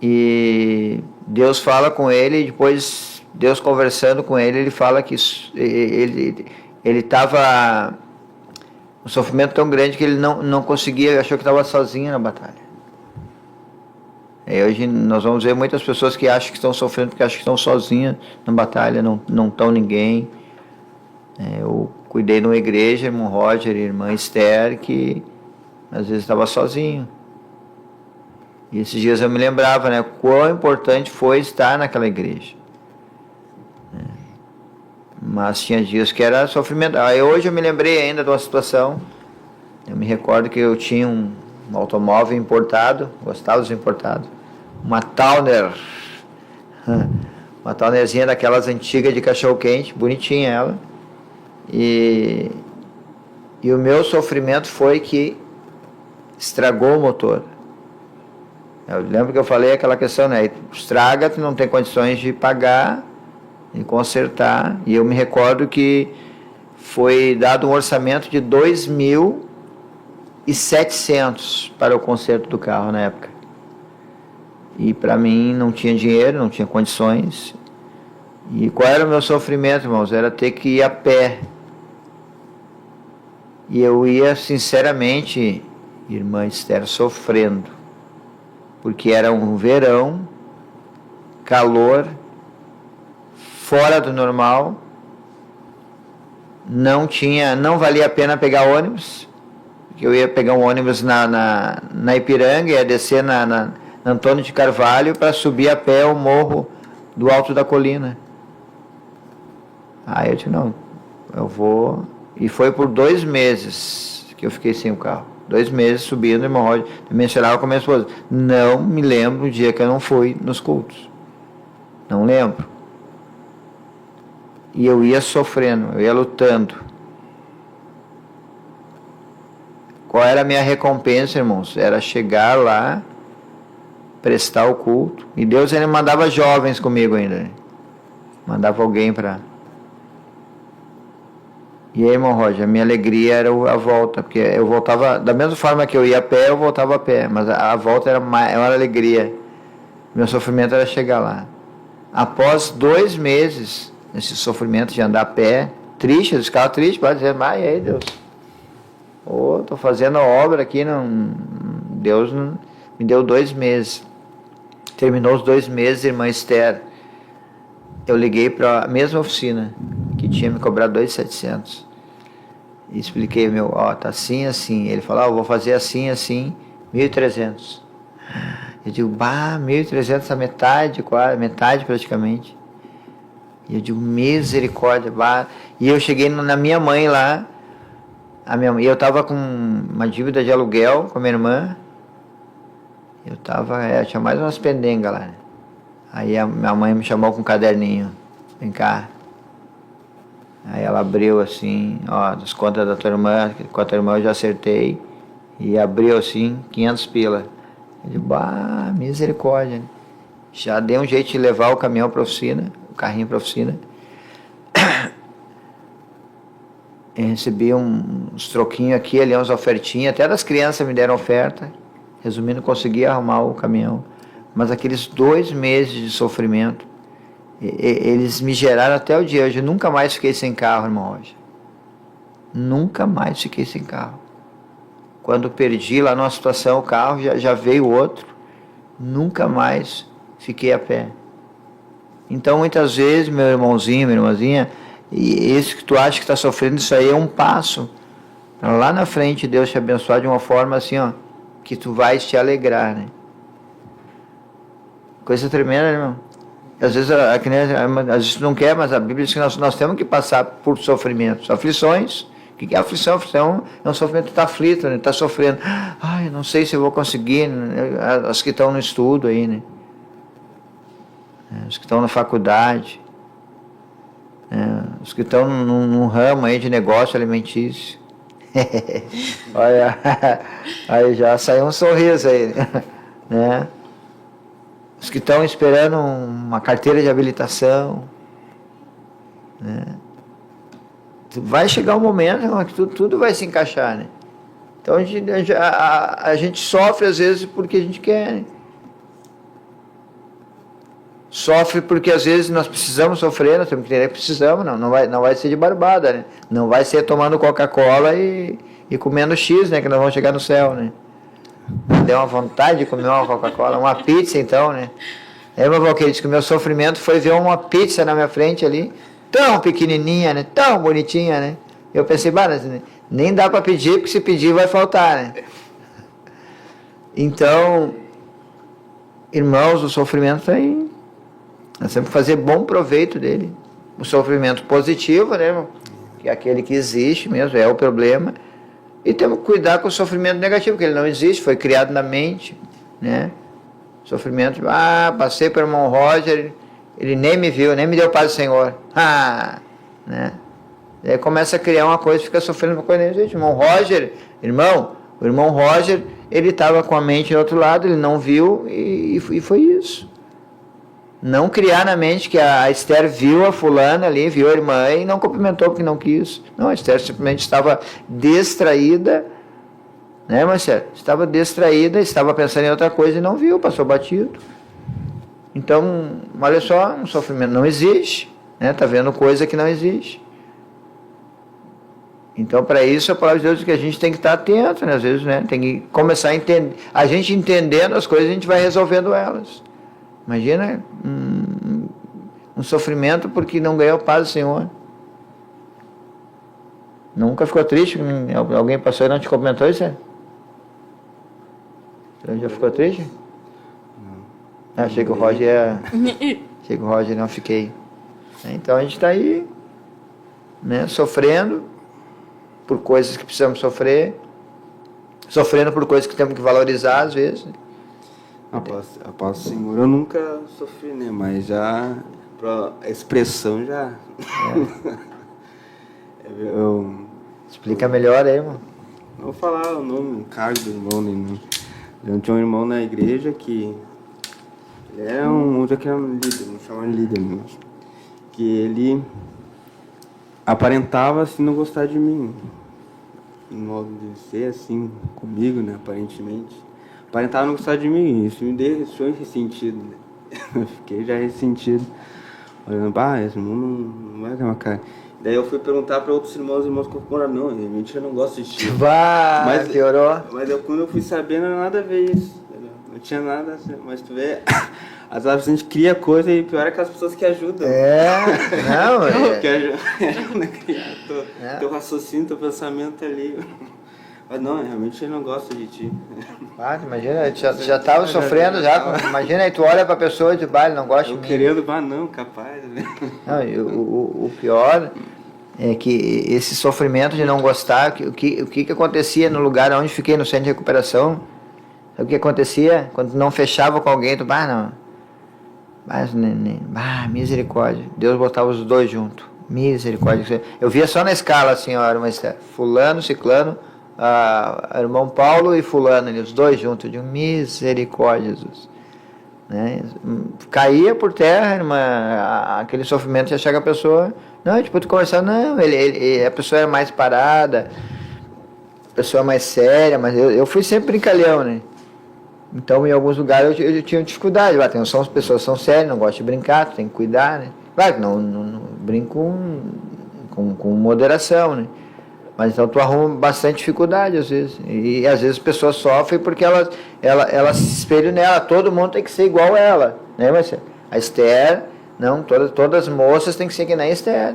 e Deus fala com ele, e depois Deus conversando com ele, ele fala que ele estava um sofrimento tão grande que ele não conseguia, achou que estava sozinho na batalha. E hoje nós vamos ver muitas pessoas que acham que estão sofrendo porque acham que estão sozinhas na batalha, não estão ninguém. Eu cuidei de uma igreja, irmão Roger e irmã Esther, que às vezes estava sozinho. E esses dias eu me lembrava, né, quão importante foi estar naquela igreja. Mas tinha dias que era sofrimento. Aí hoje eu me lembrei ainda de uma situação. Eu me recordo que eu tinha um automóvel importado, gostava dos importados, uma Towner, uma Townerzinha daquelas antigas de cachorro-quente, bonitinha ela. E o meu sofrimento foi que estragou o motor. Eu lembro que eu falei aquela questão, né? Estraga, tu não tem condições de pagar e consertar. E eu me recordo que foi dado um orçamento de 2.700 para o conserto do carro na época. E para mim não tinha dinheiro, não tinha condições. E qual era o meu sofrimento, irmãos? Era ter que ir a pé. E eu ia, sinceramente, irmã Esther, sofrendo. Porque era um verão, calor, fora do normal, não valia a pena pegar ônibus, porque eu ia pegar um ônibus na Ipiranga, ia descer na Antônio de Carvalho para subir a pé o morro do Alto da Colina. Aí eu disse, não, eu vou... E foi por 2 meses que eu fiquei sem o carro. 2 meses subindo, irmão Roger, mencionava com a minha esposa. Não me lembro o dia que eu não fui nos cultos. Não lembro. E eu ia sofrendo, eu ia lutando. Qual era a minha recompensa, irmãos? Era chegar lá, prestar o culto. E Deus ainda mandava jovens comigo ainda. Né? Mandava alguém para... E aí, irmão Roger, a minha alegria era a volta, porque eu voltava, da mesma forma que eu ia a pé, eu voltava a pé, mas a volta era uma alegria. Meu sofrimento era chegar lá. Após 2 meses, esse sofrimento de andar a pé, triste, eu ficava triste, pode dizer, mas e aí, Deus? Estou fazendo a obra aqui, Deus me deu 2 meses. Terminou os 2 meses, irmã Esther, eu liguei para a mesma oficina, que tinha me cobrado 2.700. E expliquei, tá assim, assim. Ele falou, eu vou fazer assim, 1.300. Eu digo, 1.300 a metade, quase, metade praticamente. E eu digo, misericórdia, E eu cheguei na minha mãe lá, E eu estava com uma dívida de aluguel com a minha irmã. Tinha mais umas pendengas lá, né? Aí a minha mãe me chamou com um caderninho. Vem cá. Aí ela abriu assim, ó, das contas da tua irmã, com a tua irmã eu já acertei. E abriu assim, 500 pila. Eu digo, bah, misericórdia, né? Já dei um jeito de levar o caminhão para a oficina, o carrinho para a oficina. Eu recebi uns troquinhos aqui, ali, umas ofertinhas, até das crianças me deram oferta. Resumindo, consegui arrumar o caminhão. Mas aqueles 2 meses de sofrimento, eles me geraram até o dia de hoje. Eu nunca mais fiquei sem carro, irmão, hoje. Nunca mais fiquei sem carro. Quando perdi lá numa situação o carro, já veio outro. Nunca mais fiquei a pé. Então, muitas vezes, meu irmãozinho, minha irmãzinha, e esse que tu acha que está sofrendo, isso aí é um passo. Lá na frente, Deus te abençoar de uma forma assim, ó, que tu vais te alegrar, né? Coisa tremenda, né, irmão? Às vezes a criança, às vezes tu não quer, mas a Bíblia diz que nós temos que passar por sofrimentos, aflições. O que é aflição? Aflição é um sofrimento que está aflito, né? Está sofrendo. Ai, não sei se eu vou conseguir, né? As que estão no estudo aí, né? Os que estão na faculdade, os que estão num ramo aí de negócio alimentício. Olha, aí já saiu um sorriso aí, né? Os que estão esperando uma carteira de habilitação, né? Vai chegar um momento que tudo vai se encaixar, né? Então a gente sofre às vezes porque a gente quer, né? Sofre porque às vezes nós precisamos sofrer, nós temos que entender que precisamos, não vai ser de barbada, né? Não vai ser tomando Coca-Cola e comendo X, né? Que nós vamos chegar no céu, né? Deu uma vontade de comer uma Coca-Cola, uma pizza então, né? Aí meu avô disse que o meu sofrimento foi ver uma pizza na minha frente ali, tão pequenininha, né? Tão bonitinha, né? Eu pensei, nem dá para pedir, porque se pedir vai faltar, né? Então, irmãos, o sofrimento está aí. Nós temos que fazer bom proveito dele. O sofrimento positivo, né, irmão? Que é aquele que existe mesmo, é o problema. E temos que cuidar com o sofrimento negativo, porque ele não existe, foi criado na mente, né? Sofrimento, passei para o irmão Roger, ele nem me viu, nem me deu paz do Senhor. Né? Aí começa a criar uma coisa, fica sofrendo uma coisa, gente, o irmão Roger, ele estava com a mente do outro lado, ele não viu e foi isso. Não criar na mente que a Esther viu a fulana ali, viu a irmã e não cumprimentou porque não quis. Não, a Esther simplesmente estava distraída, né, Marcelo? Estava distraída, estava pensando em outra coisa e não viu, passou batido. Então, olha só, um sofrimento não existe, né? Está vendo coisa que não existe. Então, para isso, a palavra de Deus diz que a gente tem que estar atento, né? Às vezes, né? Tem que começar a entender. A gente entendendo as coisas, a gente vai resolvendo elas. Imagina um sofrimento porque não ganhou paz do Senhor. Nunca ficou triste? Alguém passou e não te comentou isso? Você já ficou triste? Não. Achei que o Roger Achei que o Roger não fiquei. Então a gente está aí, né, sofrendo por coisas que precisamos sofrer, sofrendo por coisas que temos que valorizar às vezes. Após o Senhor, eu nunca sofri, né? Mas já, a expressão já... Explica melhor aí, irmão. Não vou falar o nome, o cargo do irmão, né? Eu tinha um irmão na igreja que... Ele era já que era um líder, não chamava de líder, né? Que ele aparentava, assim, não gostar de mim. Em modo de ser, assim, comigo, né? Aparentemente. Aparentava não gostar de mim, isso me deixou ressentido, né? Eu fiquei já ressentido, olhando, esse irmão não vai ter uma cara. Daí eu fui perguntar para outros irmãos concordaram, não, realmente eu não gosto de ti. Mas piorou. Mas quando eu fui sabendo, não nada a ver isso, entendeu? Não tinha nada assim, mas tu vê, às vezes a gente cria coisa e pior é que as pessoas que ajudam. Que ajudam, né? Criar teu raciocínio, teu pensamento ali. Mas não, realmente ele não gosta de ti. Imagina, já estava sofrendo já. Imagina aí, tu olha pra pessoa de baile, não gosta de mim. Querendo, não, capaz. Né? Não, o pior é que esse sofrimento de não gostar, o que acontecia no lugar onde fiquei, no centro de recuperação, sabe o que acontecia? Quando não fechava com alguém, tu, não, mas, misericórdia, Deus botava os dois juntos, misericórdia, eu via só na escala assim, ó, mas fulano, ciclano, irmão Paulo e fulano, ali, os dois juntos, eu digo, misericórdia, Jesus, né? Caía por terra, aquele sofrimento de achar que a pessoa, não, tipo, tu conversar, não, a pessoa era mais parada, a pessoa mais séria, mas eu fui sempre brincalhão, né? Então, em alguns lugares eu tinha dificuldade. As pessoas são sérias, não gostam de brincar, tu tem que cuidar, né? Claro que não brinco com moderação, né? Mas então tu arruma bastante dificuldade às vezes. E às vezes as pessoas sofrem porque elas se espelham nela. Todo mundo tem que ser igual a ela, né, Marcelo? A Esther, não, todas as moças têm que ser que nem a Esther.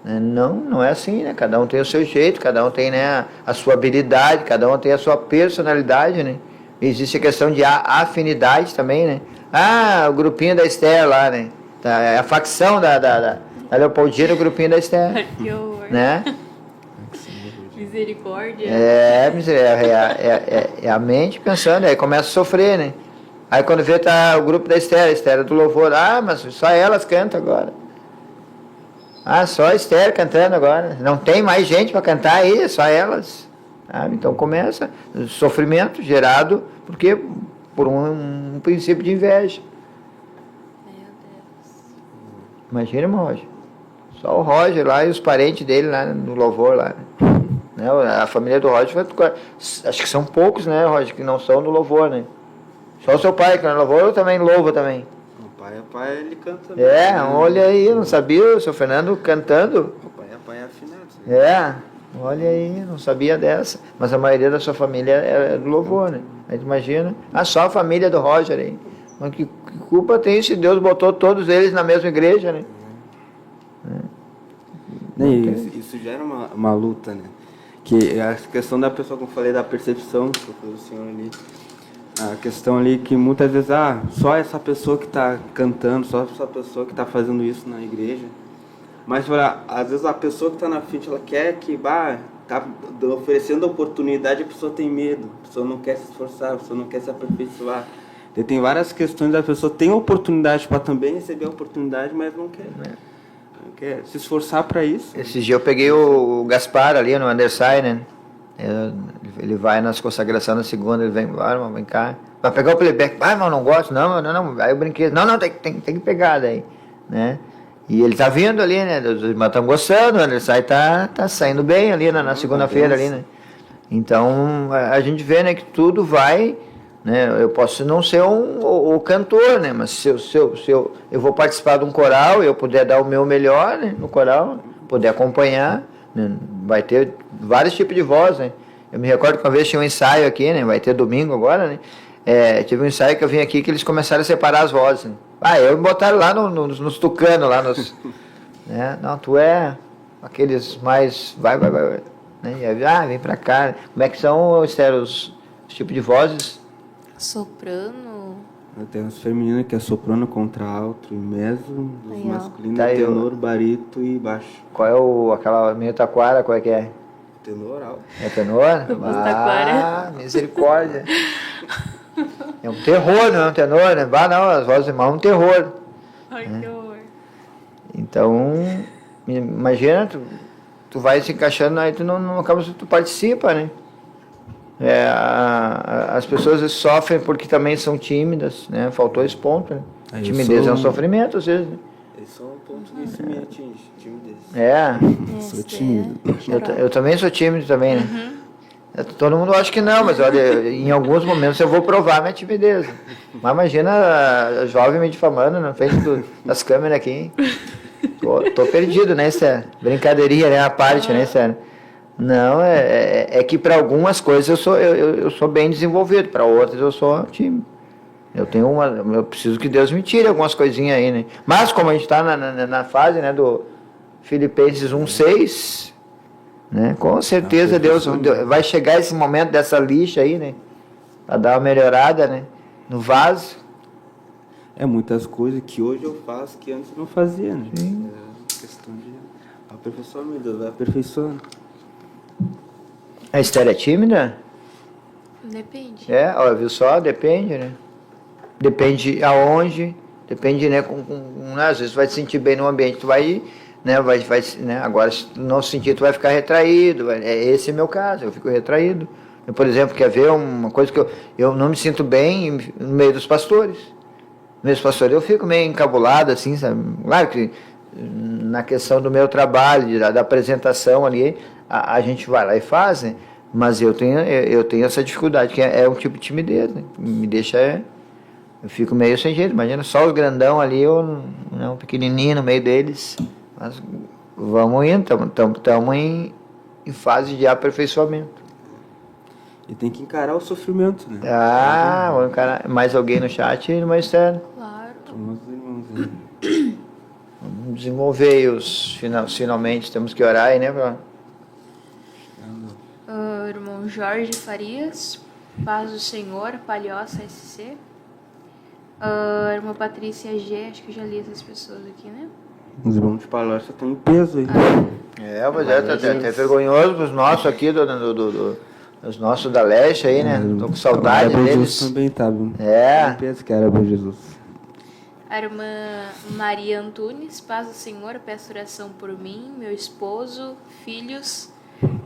Não é assim, né? Cada um tem o seu jeito, cada um tem, né, a sua habilidade, cada um tem a sua personalidade, né? Existe a questão de afinidade também, né? O grupinho da Esther lá, né? A facção da Leopoldina, o grupinho da Esther. Que horror. Né? Misericórdia. É a mente pensando, aí começa a sofrer, né? Aí quando vê tá o grupo da Esther, a Esther do louvor, mas só elas cantam agora. Só a Esther cantando agora. Não tem mais gente para cantar aí, é só elas. Então começa o sofrimento gerado por um princípio de inveja. Meu Deus. Imagina, irmão Roger. Só o Roger lá e os parentes dele lá no louvor lá. Né? A família do Roger, acho que são poucos, né, Roger, que não são do louvor, né? Só o seu pai que não é louvor também louva também. O pai ele canta também. Olha aí, eu não sabia, o seu Fernando cantando. O pai é afinado. Olha aí, não sabia dessa. Mas a maioria da sua família é do louvor, né? Aí tu imagina. Só a família do Roger aí. Mas que culpa tem se Deus botou todos eles na mesma igreja, né? Isso gera uma luta, né? Que a questão da pessoa, como eu falei, da percepção que eu falei do senhor ali. A questão ali que muitas vezes, só essa pessoa que está cantando, só essa pessoa que está fazendo isso na igreja. Mas às vezes a pessoa que está na frente, ela quer que está oferecendo oportunidade, a pessoa tem medo, a pessoa não quer se esforçar, a pessoa não quer se aperfeiçoar. Tem várias questões, a pessoa tem oportunidade para também receber a oportunidade, mas não quer. Não quer se esforçar para isso. Esses dias eu peguei o Gaspar ali no Andersai, né? Ele vai nas consagrações na segunda, ele vem cá. Vai pegar o playback, mas não gosto, não. Aí eu brinquei, não, tem que pegar daí, né? E ele tá vindo ali, né? Os irmãos estão gostando, ele tá saindo bem ali na segunda-feira ali, né? Então a gente vê, né, que tudo vai, né? Eu posso não ser o cantor, né? Mas se eu vou participar de um coral, eu puder dar o meu melhor, né, no coral, poder acompanhar, né? Vai ter vários tipos de voz, né? Eu me recordo que uma vez tinha um ensaio aqui, né? Vai ter domingo agora, né? Tive um ensaio que eu vim aqui que eles começaram a separar as vozes, né? Eu me botaram lá nos tucanos, lá nos... né? Não, tu é aqueles mais... Vai. Né? E aí, vem pra cá. Como é que são, Esther, os tipos de vozes? Soprano. Tem os femininos que é soprano, contralto e meso. Os masculinos Tá, tenor, barito e baixo. Qual é aquela meio taquara, qual é que é? Tenor alto. É tenor? Misericórdia. É um terror, não é um tenor, né? Não, as vozes do irmão é um terror. Ai, que horror. Então, imagina, tu vai se encaixando, aí tu não acaba, tu participa, né? As pessoas sofrem porque também são tímidas, né? Faltou esse ponto, né? Timidez é um sofrimento, às vezes, né? Esse é um ponto que isso me atinge, timidez. Sou tímido. Eu também sou tímido também, né? Todo mundo acha que não, mas olha, em alguns momentos eu vou provar minha timidez. Mas imagina a jovem me difamando na frente das câmeras aqui, hein? Tô perdido, né, Esther? Brincadeirinha, né? A parte, né, Esther? Não, é que para algumas coisas eu sou bem desenvolvido, para outras eu sou tímido. Eu preciso que Deus me tire algumas coisinhas aí, né? Mas como a gente está na fase, né, do Filipenses 1:6, né? Com certeza Deus vai chegar esse momento dessa lixa aí, né? Para dar uma melhorada, né? No vaso. Muitas coisas que hoje eu faço que antes não fazia, né? Sim. Questão de Aperfeiçoa, meu Deus, vai aperfeiçoando. A Esther é tímida? Depende. É, ó, viu só? Depende, né? Depende aonde, depende, né? Né, às vezes tu vai te sentir bem no ambiente, tu vai, né? Né? Agora, se tu não se sentir, tu vai ficar retraído. Esse é meu caso, eu fico retraído. Eu, por exemplo, quer ver uma coisa que eu não me sinto bem no meio dos pastores. No meio dos pastores eu fico meio encabulado, assim, sabe? Claro que na questão do meu trabalho, da apresentação ali, a gente vai lá e faz, né? Mas eu tenho essa dificuldade, que é um tipo de timidez, né? Me deixa... Eu fico meio sem jeito. Imagina só os grandão ali, eu um pequenininho no meio deles. Mas vamos indo, estamos em fase de aperfeiçoamento. E tem que encarar o sofrimento, né? Ah, vou encarar. Mais alguém no chat e numa externa. Claro. Somos irmãos, né? Vamos desenvolver os finalmente. Temos que orar aí, né? Irmão Jorge Farias, Paz do Senhor, Palhoça SC. Irmã Patrícia G, acho que eu já li essas pessoas aqui, né? Os irmãos de palestra estão em peso aí. Mas tá até vergonhoso os nossos aqui, os nossos da Leste aí, né? Tô com saudade Jesus deles. também tá, viu? É. Em peso que era bom Jesus. A irmã Maria Antunes, Paz do Senhor, peço oração por mim, meu esposo, filhos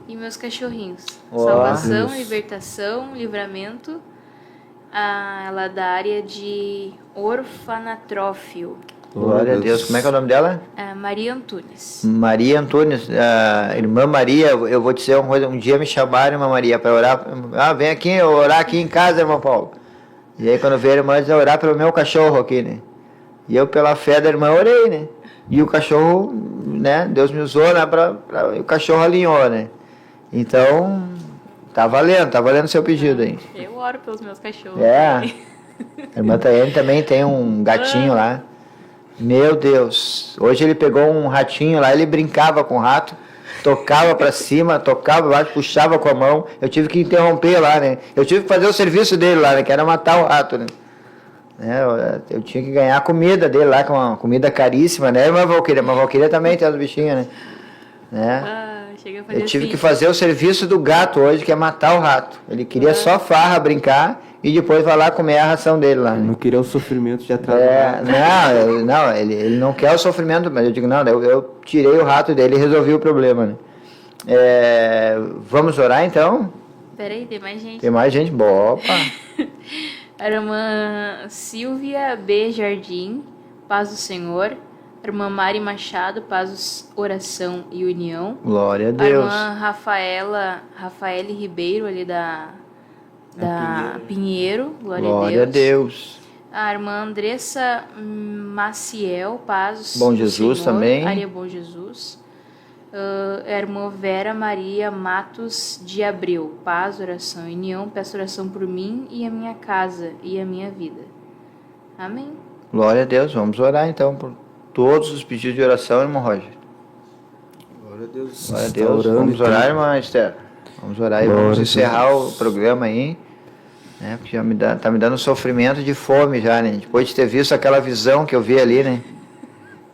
e meus cachorrinhos. Salvação, Deus. libertação, livramento. Ela é da área de orfanatrófio. Glória a Deus. Como é que é o nome dela? Maria Antunes. Maria Antunes. Irmã Maria, eu vou te dizer uma coisa. Um dia me chamaram, irmã Maria, para orar. Vem aqui orar aqui em casa, irmão Paulo. E aí quando veio a irmã, diz, orar pelo meu cachorro aqui, né? E eu, pela fé da irmã, orei, né? E o cachorro, né? Deus me usou, né? O cachorro alinhou, né? Então, tá valendo o seu pedido aí. Eu oro pelos meus cachorros. A irmã Tayane também tem um gatinho lá. Meu Deus. Hoje ele pegou um ratinho lá, ele brincava com o rato, tocava pra cima, tocava baixo, puxava com a mão. Eu tive que interromper lá, né? Eu tive que fazer o serviço dele lá, né? Que era matar o rato, né? Eu tinha que ganhar a comida dele lá, que é uma comida caríssima, né, irmã Valquíria? Mas Valquíria também tem os bichinhos, né? Chega a fazer Eu tive assim. que fazer o serviço do gato hoje, que é matar o rato. Ele queria só farra, brincar, e depois vai lá comer a ração dele lá. Eu Né? não queria o sofrimento de atrás. Ele não quer o sofrimento, mas eu digo, não, eu tirei o rato dele e resolvi o problema, né? Vamos orar então? Peraí, tem mais gente. Tem mais gente? Opa! A irmã Silvia B. Jardim, Paz do Senhor. A irmã Mari Machado, Paz, Oração e União. Glória a A Deus. irmã Rafaele Ribeiro, ali da Pinheiro. Glória a Deus. A irmã Andressa Maciel, Paz Bom do Jesus Senhor, também. Área Bom Jesus. A irmã Vera Maria Matos de Abreu, Paz, Oração e União. Peço oração por mim e a minha casa e a minha vida. Amém. Glória a Deus. Vamos orar então por todos os pedidos de oração, irmão Roger. Glória a Deus. Glória a Deus. Vamos orar, irmã Esther. Vamos orar e vamos encerrar o programa aí. Né? Porque já tá me dando sofrimento de fome já, né? Depois de ter visto aquela visão que eu vi ali, né?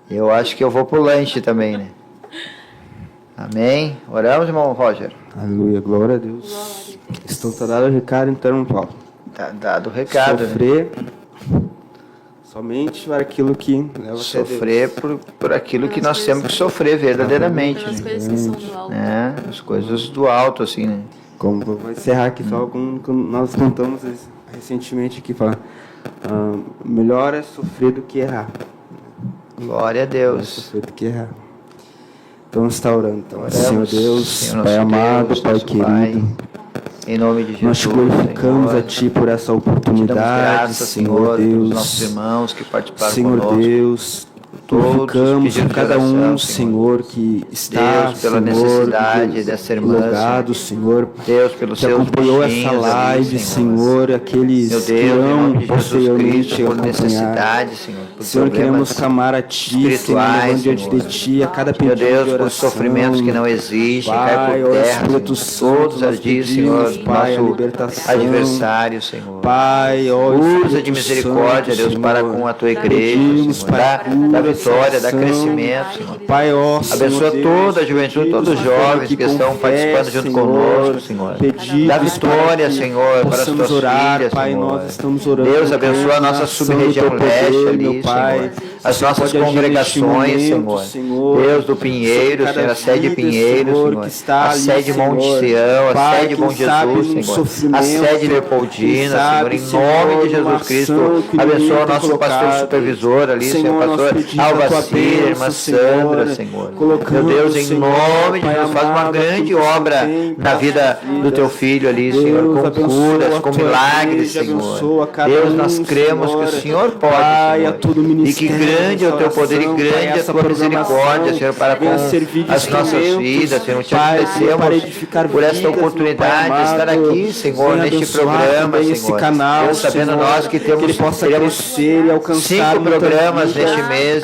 Eu acho que eu vou pro lanche também, né? Amém. Oramos, irmão Roger. Aleluia, glória a Deus. Glória a Deus. Estão tá dado o recado, então, irmão Paulo. Tá dado o recado. Né? Sofrer somente para aquilo que leva até Sofrer por aquilo que nós temos que sofrer verdadeiramente. Pelas Né? coisas que são do alto. As coisas do alto, assim, né? Como vou encerrar aqui só com nós cantamos recentemente aqui, fala, melhor é sofrer do que errar. Glória a Melhor é Deus. sofrer do que errar. Então está orando. Então, Oramos, Senhor Deus, Senhor Pai nosso amado, Deus, Pai nosso querido, Pai, em nome de Jesus, nós te glorificamos Senhor. a Ti por essa Te damos oportunidade, graças, Senhor pelos Deus. nossos irmãos que participaram Senhor conosco. Deus, Todos os glorificamos pedidos de cada um, oração, Senhor, que está, Deus, pela Senhor, necessidade dessa irmã, logado, Senhor, Deus, pelos que seus acompanhou essa bichinhos live, ali, Senhor, aqueles Meu que Deus, em irão nome de Jesus posteriormente Cristo, por acompanhar. necessidade, Senhor, por Senhor, queremos problemas clamar a Ti, Senhor, espirituais, levando diante Senhor. de Ti a cada Meu pedido Deus, de por oração. sofrimentos que não existem, Pai, cai por ó terra, Espírito Senhor. Santo, Todos nós os dias, Senhor, pedimos, Pai, a nosso libertação. adversário, Senhor. Pai, ó Usa Espírito de misericórdia, Santo, Deus, para Senhor. com a Tua igreja, Pedimos, Senhor. Pai, Dá cura, vitória, dá salvação. crescimento, Senhor. Pai, ó, Senhor Abençoa Deus, toda a juventude, todos os jovens que estão participando junto conosco, Senhor. Dá vitória, Senhor, para as tuas filhas, Pai, Senhor. nós estamos orando. Deus, abençoa a nossa sub-região leste ali, Senhor. As nossas congregações, Senhor. Deus do Pinheiro, Senhor, a sede Pinheiro, Senhor. A sede Monte Sião, a sede Bom Jesus, Senhor. A sede Leopoldina, Senhor, em nome de Jesus Cristo. Abençoa o nosso pastor supervisor ali, Senhor, pastor Alvacir, irmã Sandra, Senhor. Meu Deus, em nome de Jesus, faz uma grande obra na vida do teu filho ali, Senhor, com curas, com milagres, Senhor. Deus, nós cremos que o Senhor pode, Senhor, e que grande é o teu poder e grande é a tua misericórdia, Senhor, para com as nossas vidas, Senhor. Te agradecemos por esta oportunidade de estar aqui, Senhor, neste programa, Senhor. Deus, sabendo nós que teremos 5 programas neste mês,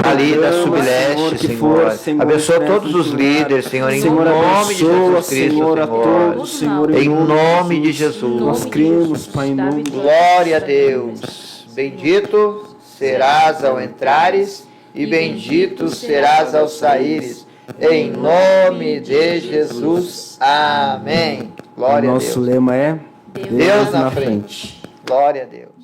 ali da Subleste, Senhor. Abençoa todos os líderes, Senhor, em nome de Jesus Cristo, Senhor. Em nome de Jesus. Nós cremos, Pai, em nome de Glória a Deus. Bendito serás ao entrares e bendito serás ao saíres. Em nome de Jesus. Amém. Glória a Deus. Nosso lema é Deus na frente. Glória a Deus.